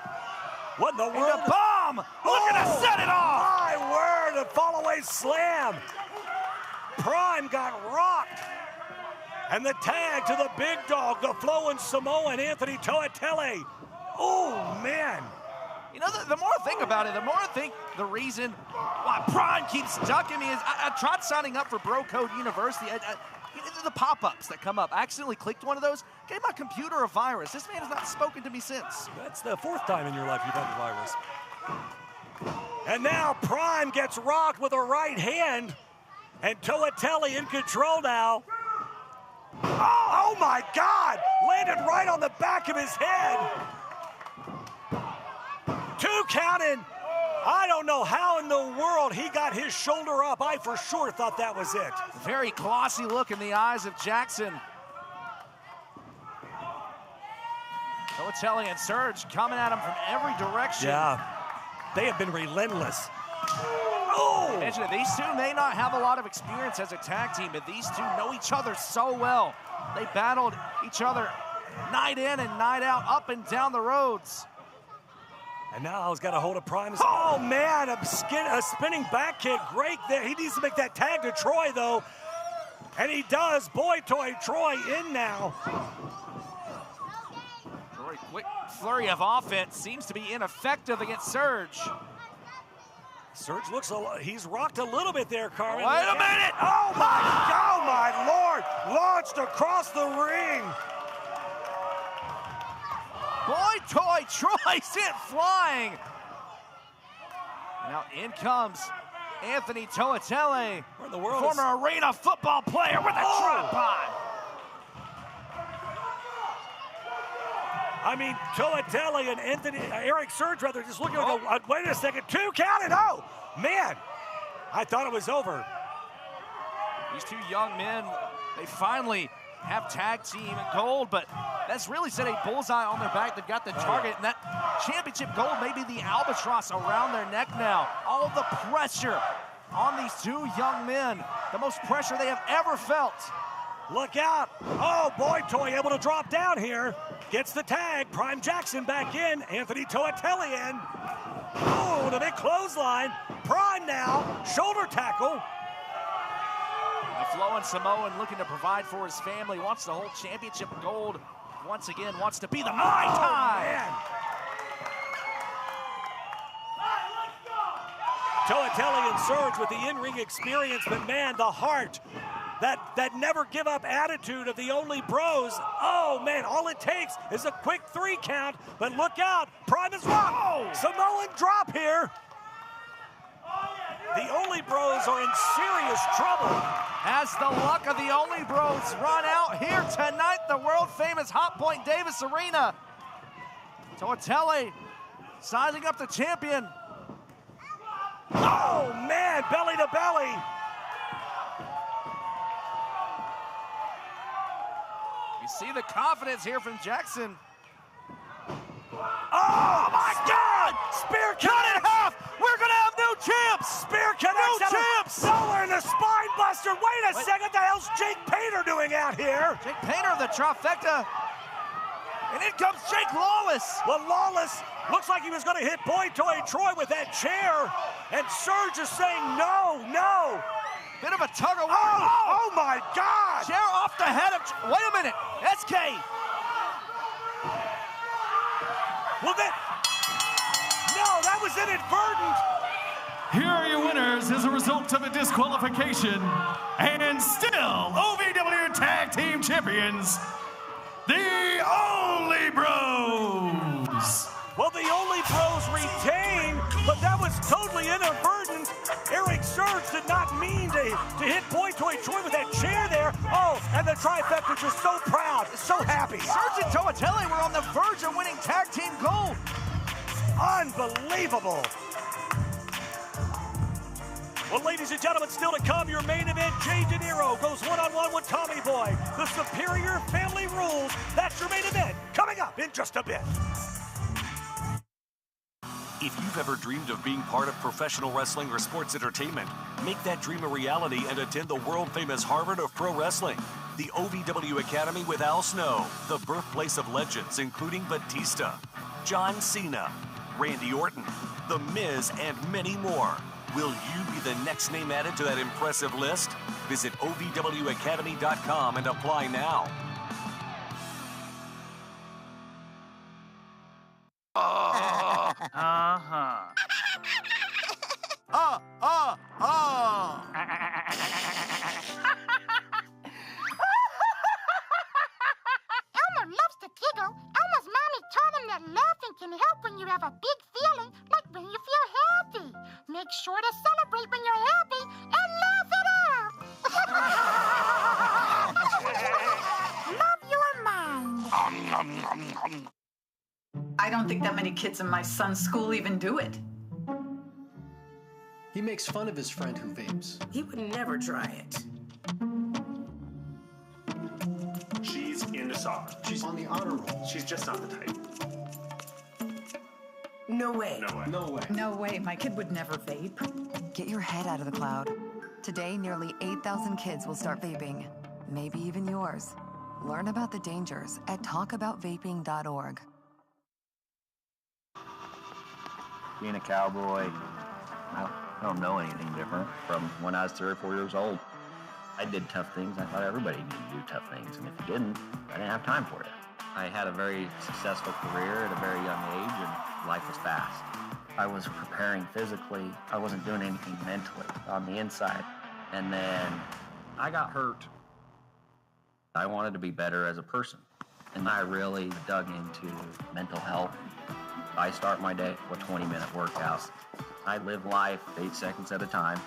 What in the world? And the bomb, looking to set it off. My word, a fall-away slam. Prime got rocked. And the tag to the big dog, the flowing Samoan, Anthony Toatelli. Oh, man. You know, the more I think about it, the more I think the reason why Prime keeps ducking me is I tried signing up for Bro Code University. The pop-ups that come up. I accidentally clicked one of those, gave my computer a virus. This man has not spoken to me since. That's the 4th time in your life you've had the virus. And now Prime gets rocked with a right hand, and Toatelli in control now. Oh my God! Landed right on the back of his head. 2 counting. I don't know how in the world he got his shoulder up. I for sure thought that was it. Very glossy look in the eyes of Jackson. Toatelli and Surge coming at him from every direction. Yeah, they have been relentless. Oh! Mention it, these two may not have a lot of experience as a tag team, but these two know each other so well. They battled each other night in and night out, up and down the roads. And now he's got a hold of Prime. Oh, man, a spinning back kick. Great there. He needs to make that tag to Troy, though. And he does. Boy toy Troy in now. Troy, quick flurry of offense seems to be ineffective against Surge. Surge looks he's rocked a little bit there, Carmen. Wait a minute! Oh my Lord! Launched across the ring. Boy toy Troy sent flying. Now in comes Anthony Toatelli, former arena football player with a tripod. I mean, Toatelli and Eric Surge, rather, just looking and go, wait a second, 2 counted. Oh, man, I thought it was over. These two young men, they finally have tag team gold, but that's really set a bullseye on their back. They've got the target, and that championship gold may be the albatross around their neck now. All the pressure on these two young men, the most pressure they have ever felt. Look out. Oh, boy toy able to drop down here. Gets the tag. Prime Jackson back in. Anthony Toatelli in. Oh, the big clothesline. Prime now. Shoulder tackle. The flowing Samoan looking to provide for his family. Wants to hold championship gold once again. Wants to be the Mai Tai. Man. Toatelli and Surge with the in-ring experience, but man, the heart. That never give up attitude of the Only Bros. Oh man, all it takes is a quick 3 count, but look out, Prime is rocked. Oh. Samoan drop here. The Only Bros are in serious trouble. As the luck of the Only Bros run out here tonight, the world famous Hotpoint Davis Arena. Toatelli sizing up the champion. Oh man, belly to belly. You see the confidence here from Jackson. Oh my God! Spear cut in half! We're gonna have new champs! Spear connects! New champs! Nowhere in the spine buster! Wait a second, the hell's Jake Painter doing out here? Jake Painter of the trifecta. And in comes Jake Lawless. Well, Lawless looks like he was gonna hit Boy Toy Troy with that chair. And Surge is saying no, no. Bit of a tug of war. Oh my God! Chair off the head of, wait a minute, SK. Well, no, that was inadvertent. Here are your winners as a result of a disqualification and and still OVW Tag Team Champions, the Only Bros. Well, the Only Bros retain, but that was totally inadvertent. Eric Surge did not mean to hit Boy Toy Troy with that chair there. Oh, and the trifecta just so proud, so happy. Surge and Donatelli were on the verge of winning tag team gold. Unbelievable. Well, ladies and gentlemen, still to come, your main event, Jay De Niro goes one-on-one with Tommy Boy. The Superior Family Rules. That's your main event, coming up in just a bit. If you've ever dreamed of being part of professional wrestling or sports entertainment, make that dream a reality and attend the world-famous Harvard of Pro Wrestling. The OVW Academy with Al Snow, the birthplace of legends including Batista, John Cena, Randy Orton, The Miz, and many more. Will you be the next name added to that impressive list? Visit OVWacademy.com and apply now. Elmer loves to giggle. Elmer's mommy taught him that laughing can help when you have a big feeling, like when you feel happy. Make sure to celebrate when you're happy and laugh it out. Love your mind. I don't think that many kids in my son's school even do it. He makes fun of his friend who vapes. He would never try it. She's into soccer. She's on the honor roll. She's just not the type. No way. No way. No way. No way. My kid would never vape. Get your head out of the cloud. Today, nearly 8,000 kids will start vaping. Maybe even yours. Learn about the dangers at talkaboutvaping.org. Being a cowboy, I don't know anything different from when I was 3 or 4 years old. I did tough things. I thought everybody needed to do tough things, and if you didn't, I didn't have time for it. I had a very successful career at a very young age, and life was fast. I was preparing physically. I wasn't doing anything mentally on the inside. And then I got hurt. I wanted to be better as a person, and I really dug into mental health. I start my day with 20-minute workouts. I live life 8 seconds at a time.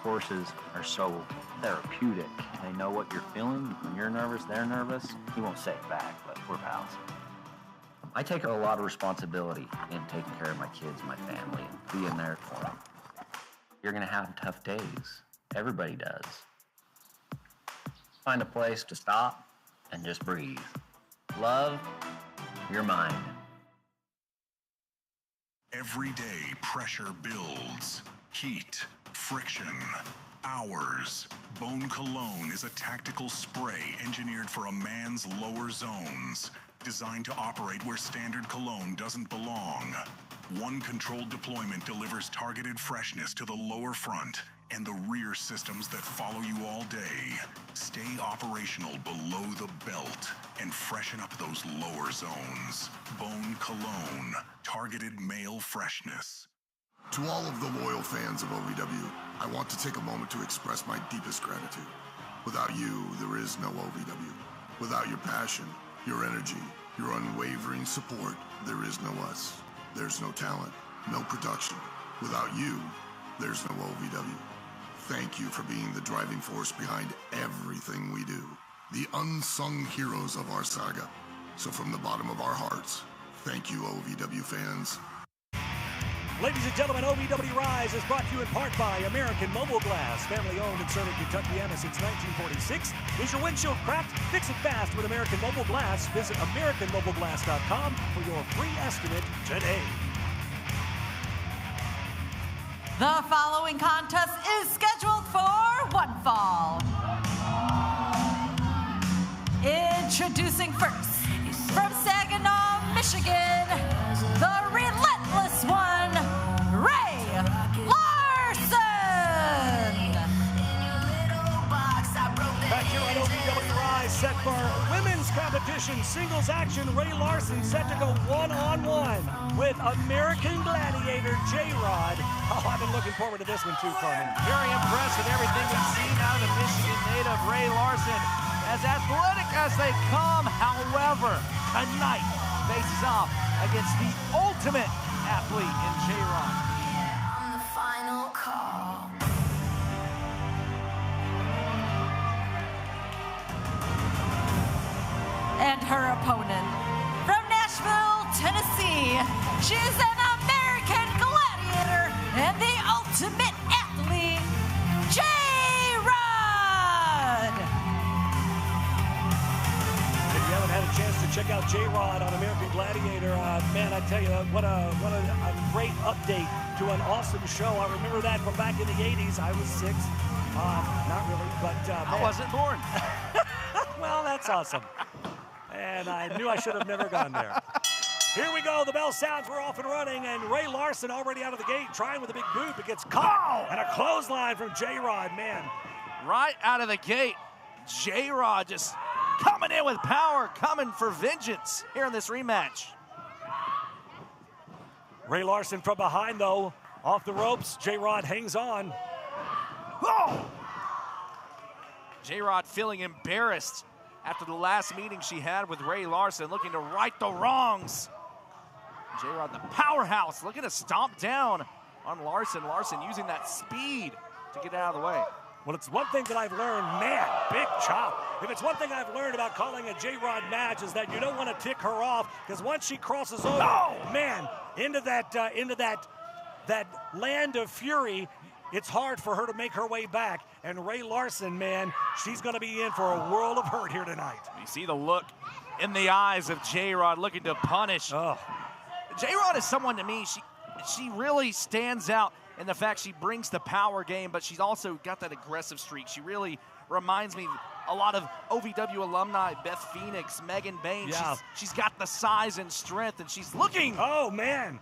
Horses are so therapeutic. They know what you're feeling. When you're nervous, they're nervous. You won't say it back, but we're pals. I take a lot of responsibility in taking care of my kids, my family, and being there for them. You're gonna have tough days. Everybody does. Find a place to stop and just breathe. Love your mind. Every day, pressure builds. Heat, friction, hours. Bone Cologne is a tactical spray engineered for a man's lower zones, designed to operate where standard cologne doesn't belong. One controlled deployment delivers targeted freshness to the lower front and the rear systems that follow you all day. Stay operational below the belt and freshen up those lower zones. Bone Cologne, targeted male freshness. To all of the loyal fans of OVW, I want to take a moment to express my deepest gratitude. Without you, there is no OVW. Without your passion, your energy, your unwavering support, there is no us. There's no talent, no production. Without you, there's no OVW. Thank you for being the driving force behind everything we do. The unsung heroes of our saga. So from the bottom of our hearts, thank you, OVW fans. Ladies and gentlemen, OVW RISE is brought to you in part by American Mobile Glass. Family owned and serving Kentuckiana since 1946. Is your windshield cracked? Fix it fast with American Mobile Glass. Visit AmericanMobileGlass.com for your free estimate today. The following contest is scheduled for one fall. Introducing first, from Saginaw, Michigan, the relentless one, Ray Larson. Back here on OVW RISE, set for women's competition singles action. Ray Larson set to go one-on-one with American Gladiator J-Rod. Oh, I've been looking forward to this one too, Carmen. Very impressed with everything we've seen out of the Michigan native Ray Larson. As athletic as they come, however, tonight faces off against the ultimate athlete in J-Rod. On the final call. And her opponent, from Nashville, Tennessee, she is an American gladiator and the ultimate athlete, J-Rod! If you haven't had a chance to check out J-Rod on American Gladiator, man, I tell you, what a great update to an awesome show. I remember that from back in the 80s. I was 6. Not really, but I wasn't born. Well, that's awesome. And I knew I should have never gone there. Here we go. The bell sounds. We're off and running. And Ray Larson already out of the gate, trying with a big boot, but gets caught. And a clothesline from J-Rod, man. Right out of the gate, J-Rod just coming in with power, coming for vengeance here in this rematch. Ray Larson from behind, though. Off the ropes. J-Rod hangs on. Oh! J-Rod feeling embarrassed after the last meeting she had with Ray Larson, looking to right the wrongs. J-Rod, the powerhouse, looking to stomp down on Larson. Larson using that speed to get out of the way. Well, it's one thing that I've learned, man, big chop. If it's one thing I've learned about calling a J-Rod match is that you don't want to tick her off, because once she crosses over, man, into that land of fury, it's hard for her to make her way back. And Ray Larson, man, she's going to be in for a world of hurt here tonight. You see the look in the eyes of J-Rod looking to punish. Oh. J-Rod is someone to me, she really stands out in the fact she brings the power game, but she's also got that aggressive streak. She really reminds me a lot of OVW alumni, Beth Phoenix, Megan Bain. Yeah. She's got the size and strength, and she's looking. Oh, man.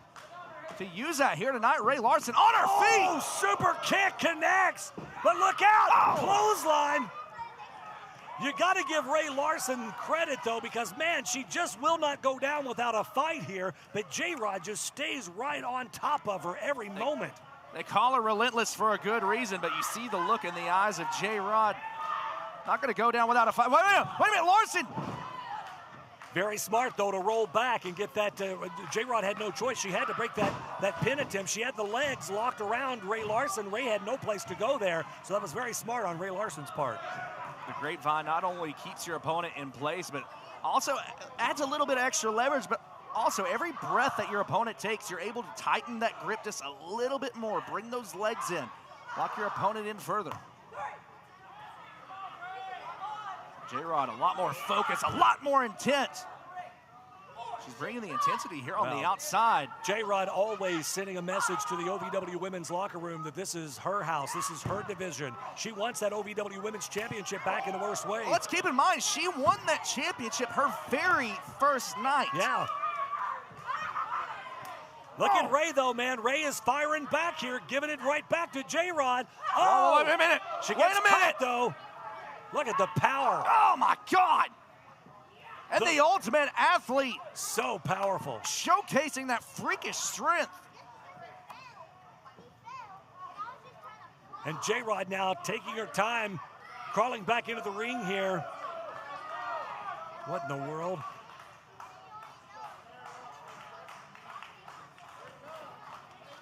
To use that here tonight. Ray Larson on her feet. Oh, super kick connects. But look out, clothesline. You got to give Ray Larson credit, though, because, man, she just will not go down without a fight here. But J-Rod just stays right on top of her every moment. They call her relentless for a good reason, but you see the look in the eyes of J-Rod. Not going to go down without a fight. Wait a minute, Larson. Very smart, though, to roll back and get that. J-Rod had no choice. She had to break that pin attempt. She had the legs locked around Ray Larson. Ray had no place to go there, so that was very smart on Ray Larson's part. The grapevine not only keeps your opponent in place, but also adds a little bit of extra leverage, but also every breath that your opponent takes, you're able to tighten that grip just a little bit more. Bring those legs in. Lock your opponent in further. J-Rod, a lot more focus, a lot more intent. She's bringing the intensity here on the outside. J-Rod always sending a message to the OVW women's locker room that this is her house, this is her division. She wants that OVW women's championship back in the worst way. Well, let's keep in mind, she won that championship her very first night. Yeah. Look at Ray, though, man. Ray is firing back here, giving it right back to J-Rod. Oh, wait a minute. She gets caught, though. Look at the power. Oh, my God. And the ultimate athlete. So powerful. Showcasing that freakish strength. And J-Rod now taking her time, crawling back into the ring here. What in the world?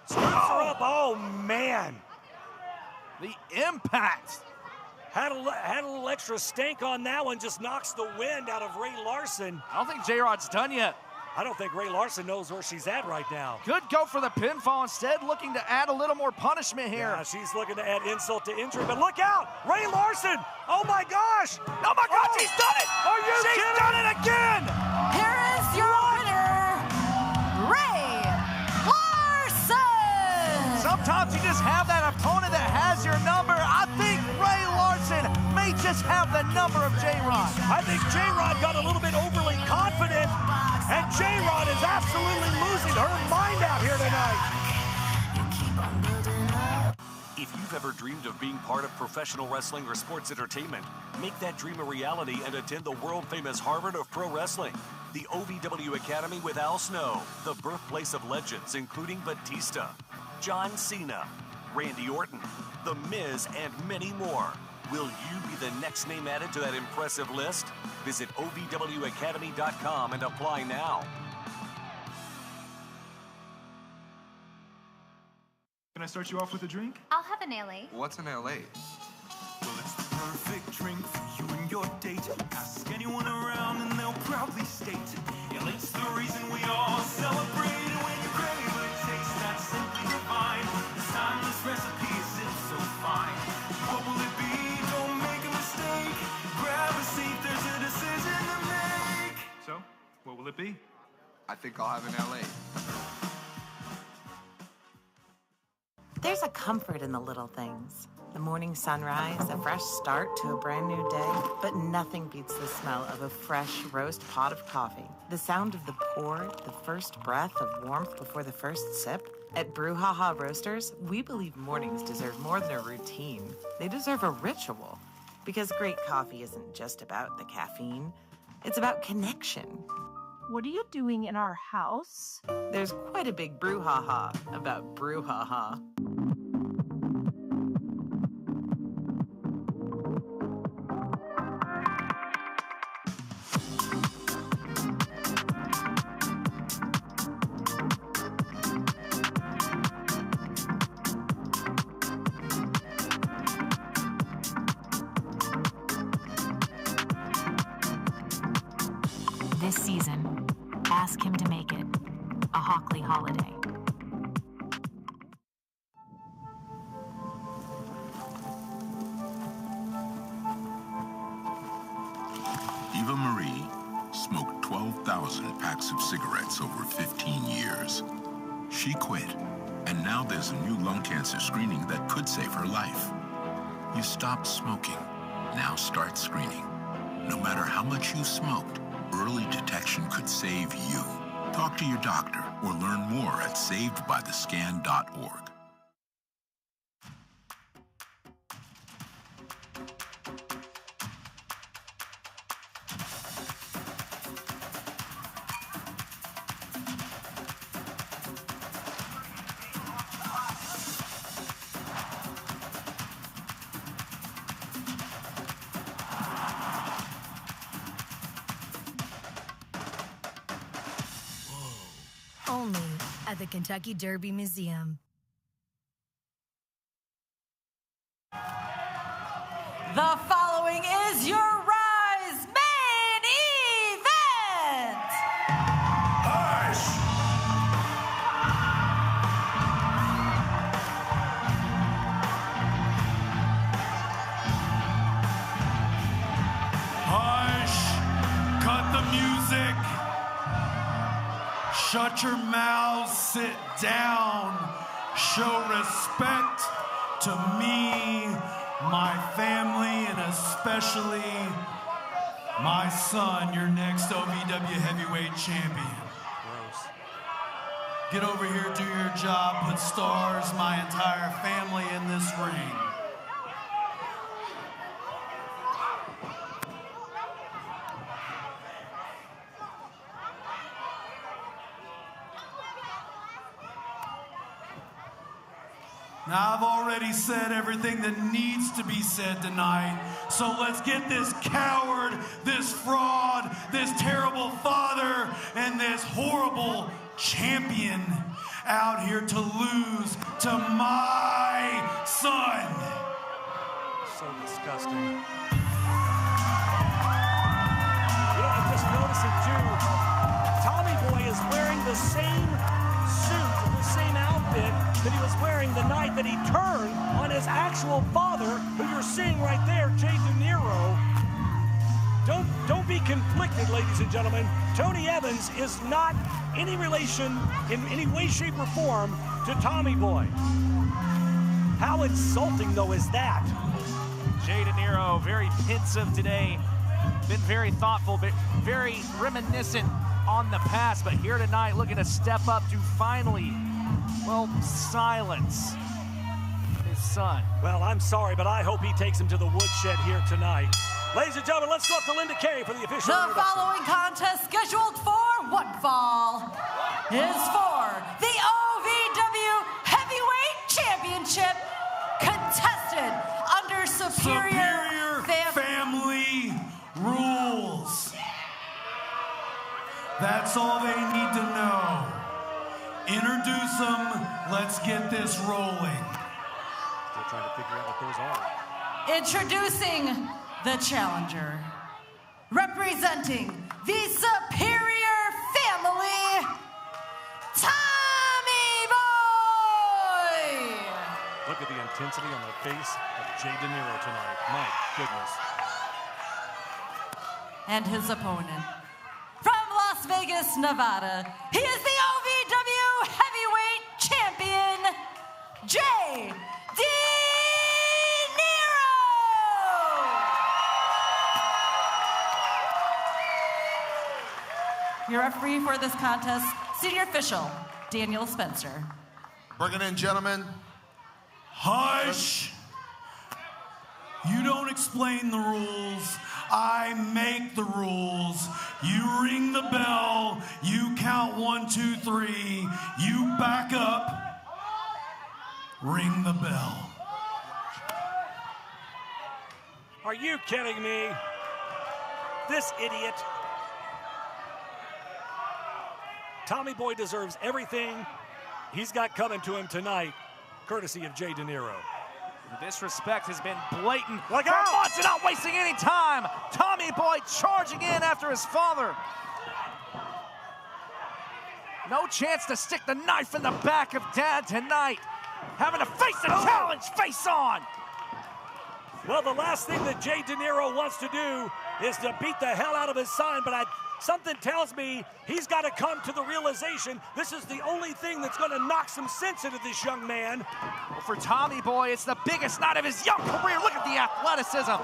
Scoops her up. Oh, man. The impact. Had a little extra stank on that one, just knocks the wind out of Ray Larson. I don't think J-Rod's done yet. I don't think Ray Larson knows where she's at right now. Could go for the pinfall instead, looking to add a little more punishment here. Yeah, she's looking to add insult to injury, but look out! Ray Larson! Oh my gosh! Oh my God, she's done it! Are you kidding? She's done it again! Here is your winner, Ray Larson! Sometimes you just have that opponent that has your number. I think Ray Larson may just have the number of J-Rod. I think J-Rod got a little bit overly confident, and J-Rod is absolutely losing her mind out here tonight. If you've ever dreamed of being part of professional wrestling or sports entertainment, make that dream a reality and attend the world-famous Harvard of Pro Wrestling. The OVW Academy with Al Snow, the birthplace of legends including Batista, John Cena, Randy Orton, The Miz, and many more. Will you be the next name added to that impressive list? Visit OVWacademy.com and apply now. Can I start you off with a drink? I'll have an LA. What's an LA? Well, it's the perfect drink for you and your date. Ask anyone around and they'll proudly state, LA's the reason we all celebrate. And when you crave a taste that's simply divine, this timeless recipe is so fine. What will it be? Don't make a mistake. Grab a seat, there's a decision to make. So, what will it be? I think I'll have an LA. There's a comfort in the little things. The morning sunrise, a fresh start to a brand new day, but nothing beats the smell of a fresh roast pot of coffee. The sound of the pour, the first breath of warmth before the first sip. At Brouhaha Roasters, we believe mornings deserve more than a routine. They deserve a ritual. Because great coffee isn't just about the caffeine, it's about connection. What are you doing in our house? There's quite a big brouhaha about Brouhaha. This season, ask him to make it a Hockley holiday. Eva Marie smoked 12,000 packs of cigarettes over 15 years. She quit, and now there's a new lung cancer screening that could save her life. You stopped smoking. Now start screening. No matter how much you smoked, early detection could save you. Talk to your doctor or learn more at savedbythescan.org. Only at the Kentucky Derby Museum. The following is your Rise main event. Hush! Hush! Cut the music! Shut your mouths, sit down. Show respect to me, my family, and especially my son, your next OVW heavyweight champion. Gross. Get over here, do your job, put stars, my entire family in this ring. Now, I've already said everything that needs to be said tonight, so let's get this coward, this fraud, this terrible father, and this horrible champion out here to lose to my son. So disgusting. You know, I'm just noticing, too, Tommy Boy is wearing the same suit, the same outfit that he was wearing the night that he turned on his actual father, who you're seeing right there, Jay De Niro. Don't be conflicted, ladies and gentlemen. Tony Evans is not any relation in any way, shape, or form to Tommy Boy. How insulting, though, is that? Jay De Niro, very pensive today. Been very thoughtful, but very reminiscent on the past. But here tonight, looking to step up to finally, well, silence his his son. Well, I'm sorry, but I hope he takes him to the woodshed here tonight. Ladies and gentlemen, let's go up to Linda Kay for the official The introduction. following contest, scheduled for one fall, is for the OVW Heavyweight Championship, contested under superior family rules. That's all they need to know. Introduce them. Let's get this rolling. Still trying to figure out what those are. Introducing the challenger, representing the superior family, Tommy Boy! Look at the intensity on the face of Jay De Niro tonight. My goodness. And his opponent, from Las Vegas, Nevada, he is the OVW Heavyweight Champion, Jay De Niro! Your referee for this contest, senior official, Daniel Spencer. Bring it in, gentlemen. Hush! You don't explain the rules. I make the rules. You ring the bell. You count 1, 2, 3. You back up. Ring the bell. Are you kidding me? This idiot. Tommy Boy deserves everything he's got coming to him tonight, courtesy of Jay De Niro. The disrespect has been blatant for months and not wasting any time. Tommy Boy charging in after his father. No chance to stick the knife in the back of Dad tonight. Having to face the challenge face on. Well, the last thing that Jay De Niro wants to do is to beat the hell out of his son, but something tells me he's got to come to the realization this is the only thing that's going to knock some sense into this young man. Well, for Tommy Boy, it's the biggest night of his young career. Look at the athleticism.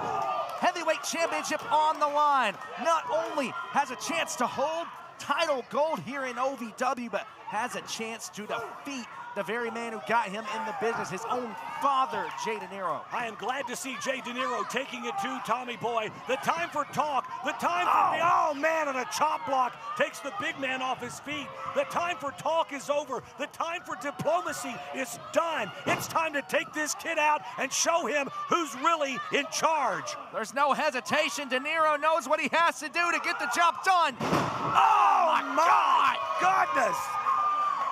Heavyweight championship on the line. Not only has a chance to hold title gold here in OVW, but has a chance to defeat the very man who got him in the business, his own father, Jay De Niro. I am glad to see Jay De Niro taking it to Tommy Boy. The time for talk, the time for oh man, and a chop block takes the big man off his feet. The time for talk is over. The time for diplomacy is done. It's time to take this kid out and show him who's really in charge. There's no hesitation. De Niro knows what he has to do to get the job done. Oh my goodness!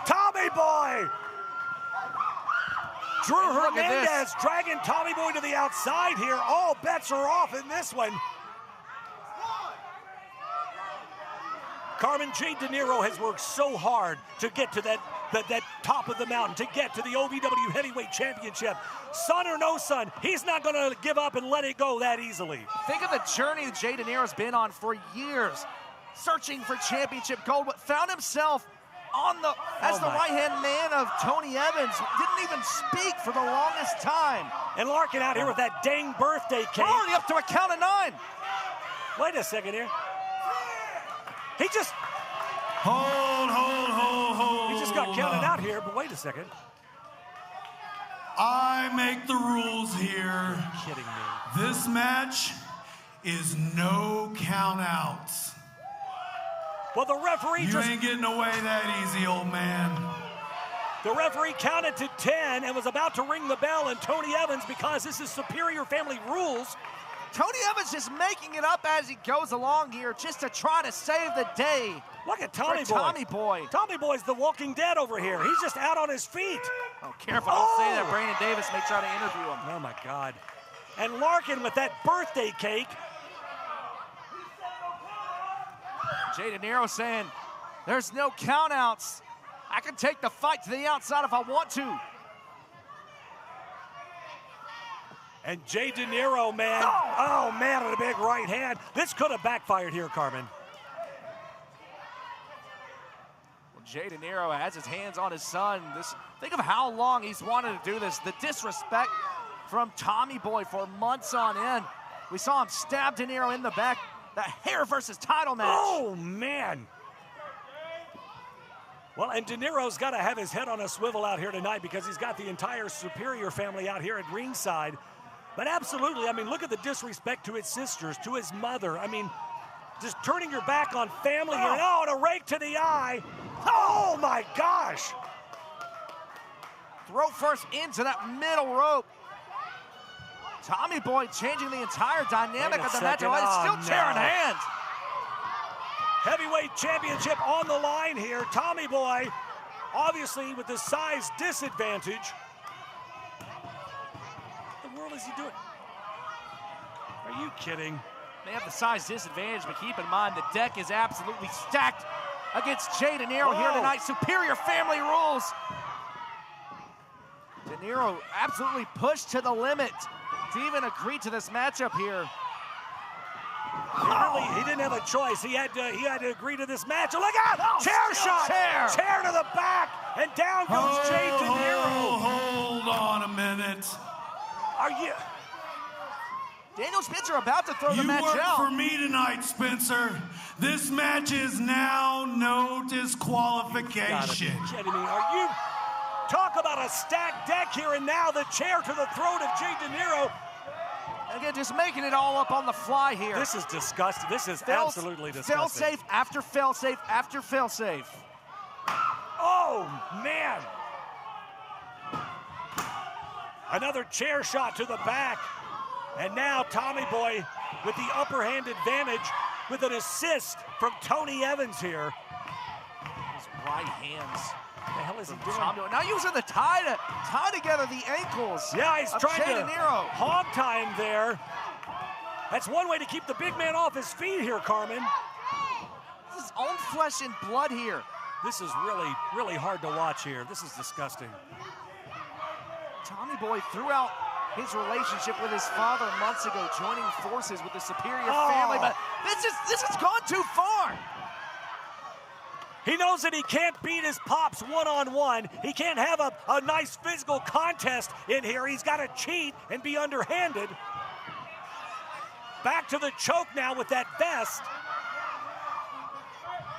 Tommy Boy! Drew Hernandez dragging Tommy Boy to the outside here. All bets are off in this one. Carmen, Jay De Niro has worked so hard to get to that top of the mountain, to get to the OVW Heavyweight Championship. Son or no son, he's not going to give up and let it go that easily. Think of the journey that Jay De Niro's been on for years, searching for championship gold, but found himself as the right-hand man of Tony Evans. Didn't even speak for the longest time. And Larkin out here with that dang birthday cake. We're already up to a count of 9. Wait a second here. He just... Hold. He just got counted out here, but wait a second. I make the rules here. Are you kidding me? This match is no count-outs. Well, the referee You ain't getting away that easy, old man. The referee counted to 10 and was about to ring the bell, and Tony Evans, because this is superior family rules. Tony Evans just making it up as he goes along here just to try to save the day. Look at Tommy Boy. Tommy Boy's the Walking Dead over here. He's just out on his feet. Oh, careful. Don't say that. Brandon Davis may try to interview him. Oh, my God. And Larkin with that birthday cake. Jay De Niro saying, there's no countouts. I can take the fight to the outside if I want to. And Jay De Niro, man. Oh, man, with a big right hand. This could have backfired here, Carmen. Well, Jay De Niro has his hands on his son. Think of how long he's wanted to do this. The disrespect from Tommy Boy for months on end. We saw him stab De Niro in the back. The hair versus title match. Oh, man. Well, and De Niro's got to have his head on a swivel out here tonight because he's got the entire Superior family out here at ringside. But absolutely, I mean, look at the disrespect to his sisters, to his mother. I mean, just turning your back on family here. Oh, and a rake to the eye. Oh, my gosh. Throw first into that middle rope. Tommy Boy changing the entire dynamic of the match. It's still chair in hand. Heavyweight championship on the line here. Tommy Boy, obviously with the size disadvantage. What the world is he doing? Are you kidding? They have the size disadvantage, but keep in mind the deck is absolutely stacked against Jay De Niro here tonight. Superior family rules. De Niro absolutely pushed to the limit to even agree to this matchup here. He didn't have a choice. He had to agree to this match. Look out! Chair shot! Chair to the back, and down goes Jay De Niro. Hold on a minute. Are you? Daniel Spencer about to throw the match out. You work for me tonight, Spencer. This match is now no disqualification. You gotta be kidding me. Are you? Talk about a stacked deck here, and now the chair to the throat of Jay De Niro. Again, just making it all up on the fly here. This is disgusting. This is absolutely disgusting. Fail-safe after fail-safe after fail-safe. Oh, man. Another chair shot to the back. And now Tommy Boy with the upper hand advantage with an assist from Tony Evans here. His right hands. What the hell is he doing? Now using the tie to tie together the ankles. Yeah, he's trying Jay to De Niro. hog tie him there. That's one way to keep the big man off his feet here, Carmen. This is own flesh and blood here. This is really, really hard to watch here. This is disgusting. Tommy Boy threw out his relationship with his father months ago, joining forces with the Superior family, but this has gone too far. He knows that he can't beat his pops one-on-one. He can't have a nice physical contest in here. He's got to cheat and be underhanded. Back to the choke now with that vest.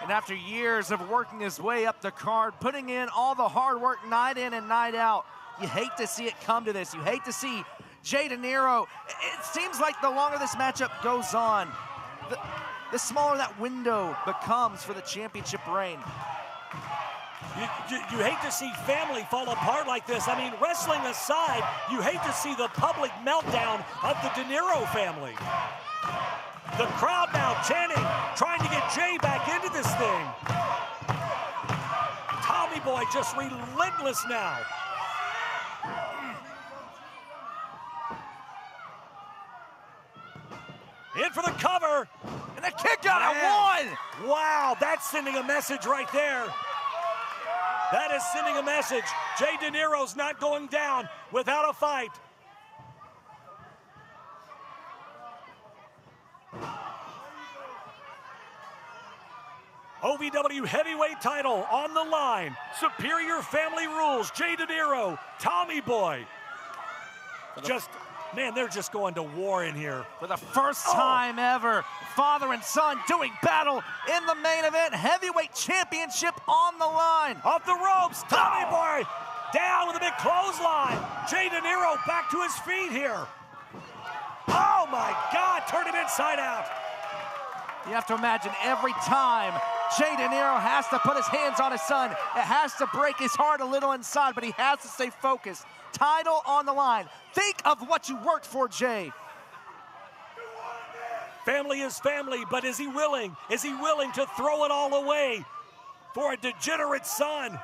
And after years of working his way up the card, putting in all the hard work night in and night out, you hate to see it come to this. You hate to see Jay De Niro. It seems like the longer this matchup goes on, the smaller that window becomes for the championship reign. You hate to see family fall apart like this. I mean, wrestling aside, you hate to see the public meltdown of the De Niro family. The crowd now chanting, trying to get Jay back into this thing. Tommy Boy just relentless now. In for the cover. And a kick out at one. Wow, that's sending a message right there. That is sending a message. Jay De Niro's not going down without a fight. OVW heavyweight title on the line. Superior family rules. Jay De Niro, Tommy Boy. Man, they're just going to war in here. For the first time ever, father and son doing battle in the main event. Heavyweight championship on the line. Off the ropes, Tommy Boy down with a big clothesline. Jay De Niro back to his feet here. Oh my God, turn him inside out. You have to imagine every time Jay De Niro has to put his hands on his son, it has to break his heart a little inside, but he has to stay focused. Title on the line. Think of what you worked for, Jay. Family is family, but is he willing? Is he willing to throw it all away for a degenerate son?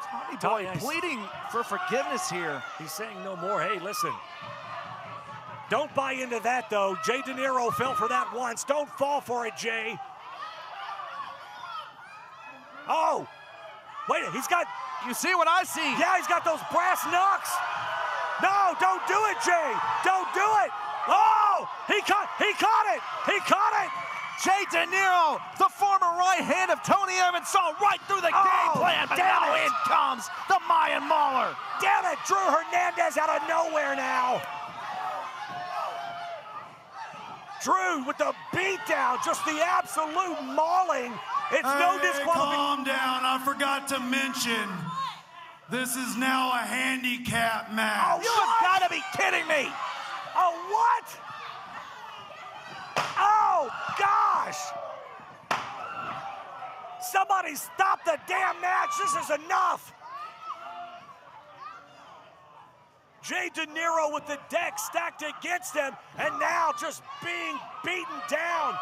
Tommy Boy pleading for forgiveness here. He's saying no more. Hey, listen. Don't buy into that, though. Jay De Niro fell for that once. Don't fall for it, Jay. Oh, wait, he's got... You see what I see? Yeah, he's got those brass knucks. No, don't do it, Jay. Don't do it. Oh, he caught it. He caught it. Jay De Niro, the former right hand of Tony Evans, saw right through the game plan, but now in comes the Mayan Mauler. Damn it, Drew Hernandez out of nowhere now. Drew with the beatdown, just the absolute mauling. It's no disqualification. Calm down, I forgot to mention, this is now a handicap match. Oh, you have got to be kidding me. Oh, what? Oh, gosh. Somebody stop the damn match. This is enough. Jay De Niro with the deck stacked against him, and now just being beaten down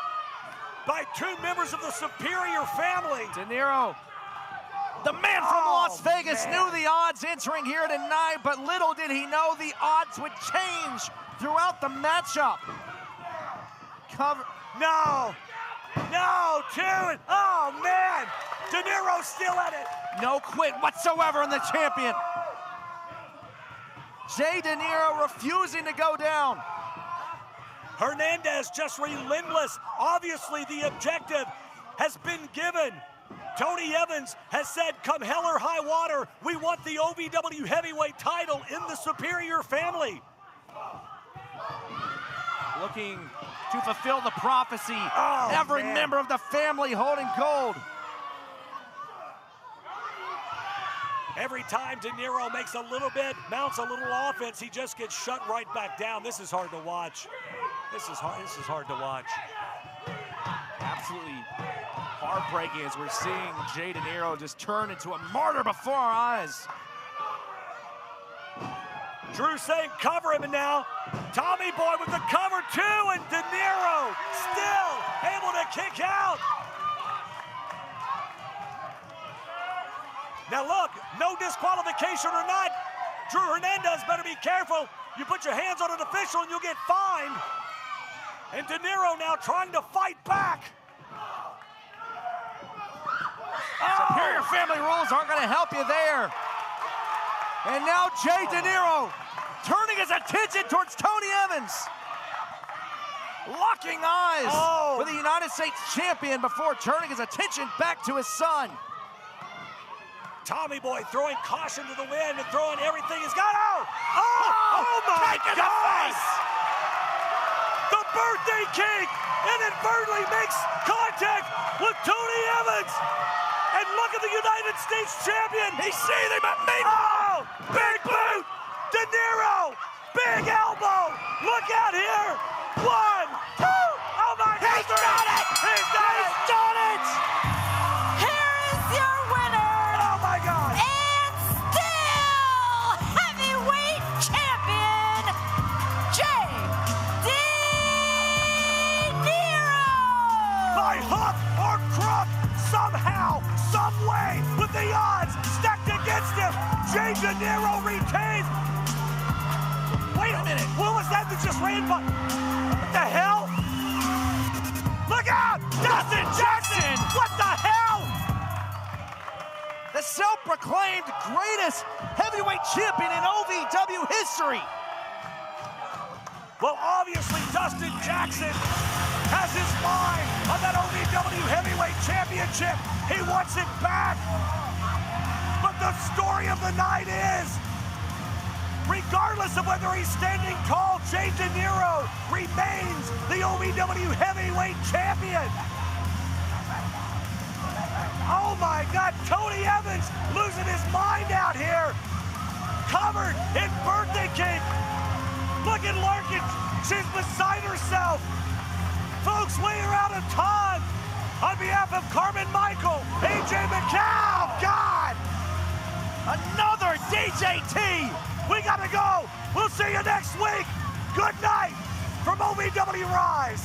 by two members of the Superior family. De Niro, the man from Las Vegas, knew the odds entering here tonight, but little did he know the odds would change throughout the matchup. No, two, oh man, De Niro still at it. No quit whatsoever in the champion. Jay De Niro refusing to go down. Hernandez just relentless. Obviously the objective has been given. Tony Evans has said, come hell or high water, we want the OVW heavyweight title in the Superior family. Looking to fulfill the prophecy. Oh, every member of the family holding gold. Every time De Niro makes a little bit, mounts a little offense, he just gets shut right back down. This is hard to watch. This is hard to watch. Absolutely heartbreaking as we're seeing Jay De Niro just turn into a martyr before our eyes. Drew saying cover him, and now Tommy Boy with the cover too, and De Niro still able to kick out. Now look, no disqualification or not, Drew Hernandez better be careful. You put your hands on an official and you'll get fined. And De Niro now trying to fight back. Superior family rules aren't going to help you there. And now Jay De Niro turning his attention towards Tony Evans. Locking eyes with the United States champion before turning his attention back to his son. Tommy Boy throwing caution to the wind and throwing everything he's got. Oh my God! The birthday cake inadvertently makes contact with Tony Evans. And look at the United States champion. He's seething, but big boot. De Niro, big elbow. Look out here. 1, 2. Oh my God! He's done it. He's done it. Here is your winner. Oh my God! And still heavyweight champion, Jay De Niro. By hook or crook, somehow, some way, with the odds stacked against him, Jay De Niro retains. Wait a minute, what was that just ran by? What the hell? Look out! Dustin Jackson! What the hell? The self-proclaimed greatest heavyweight champion in OVW history. Well, obviously, Dustin Jackson has his mind on that OVW heavyweight championship. He wants it back. But the story of the night is, regardless of whether he's standing tall, Jay De Niro remains the OVW heavyweight champion. Oh my God, Tony Evans losing his mind out here. Covered in birthday cake. Look at Larkin, she's beside herself. Folks, we are out of time. On behalf of Carmen Michael, AJ McCall, God. Another DJT. We gotta go. We'll see you next week. Good night from OVW RISE.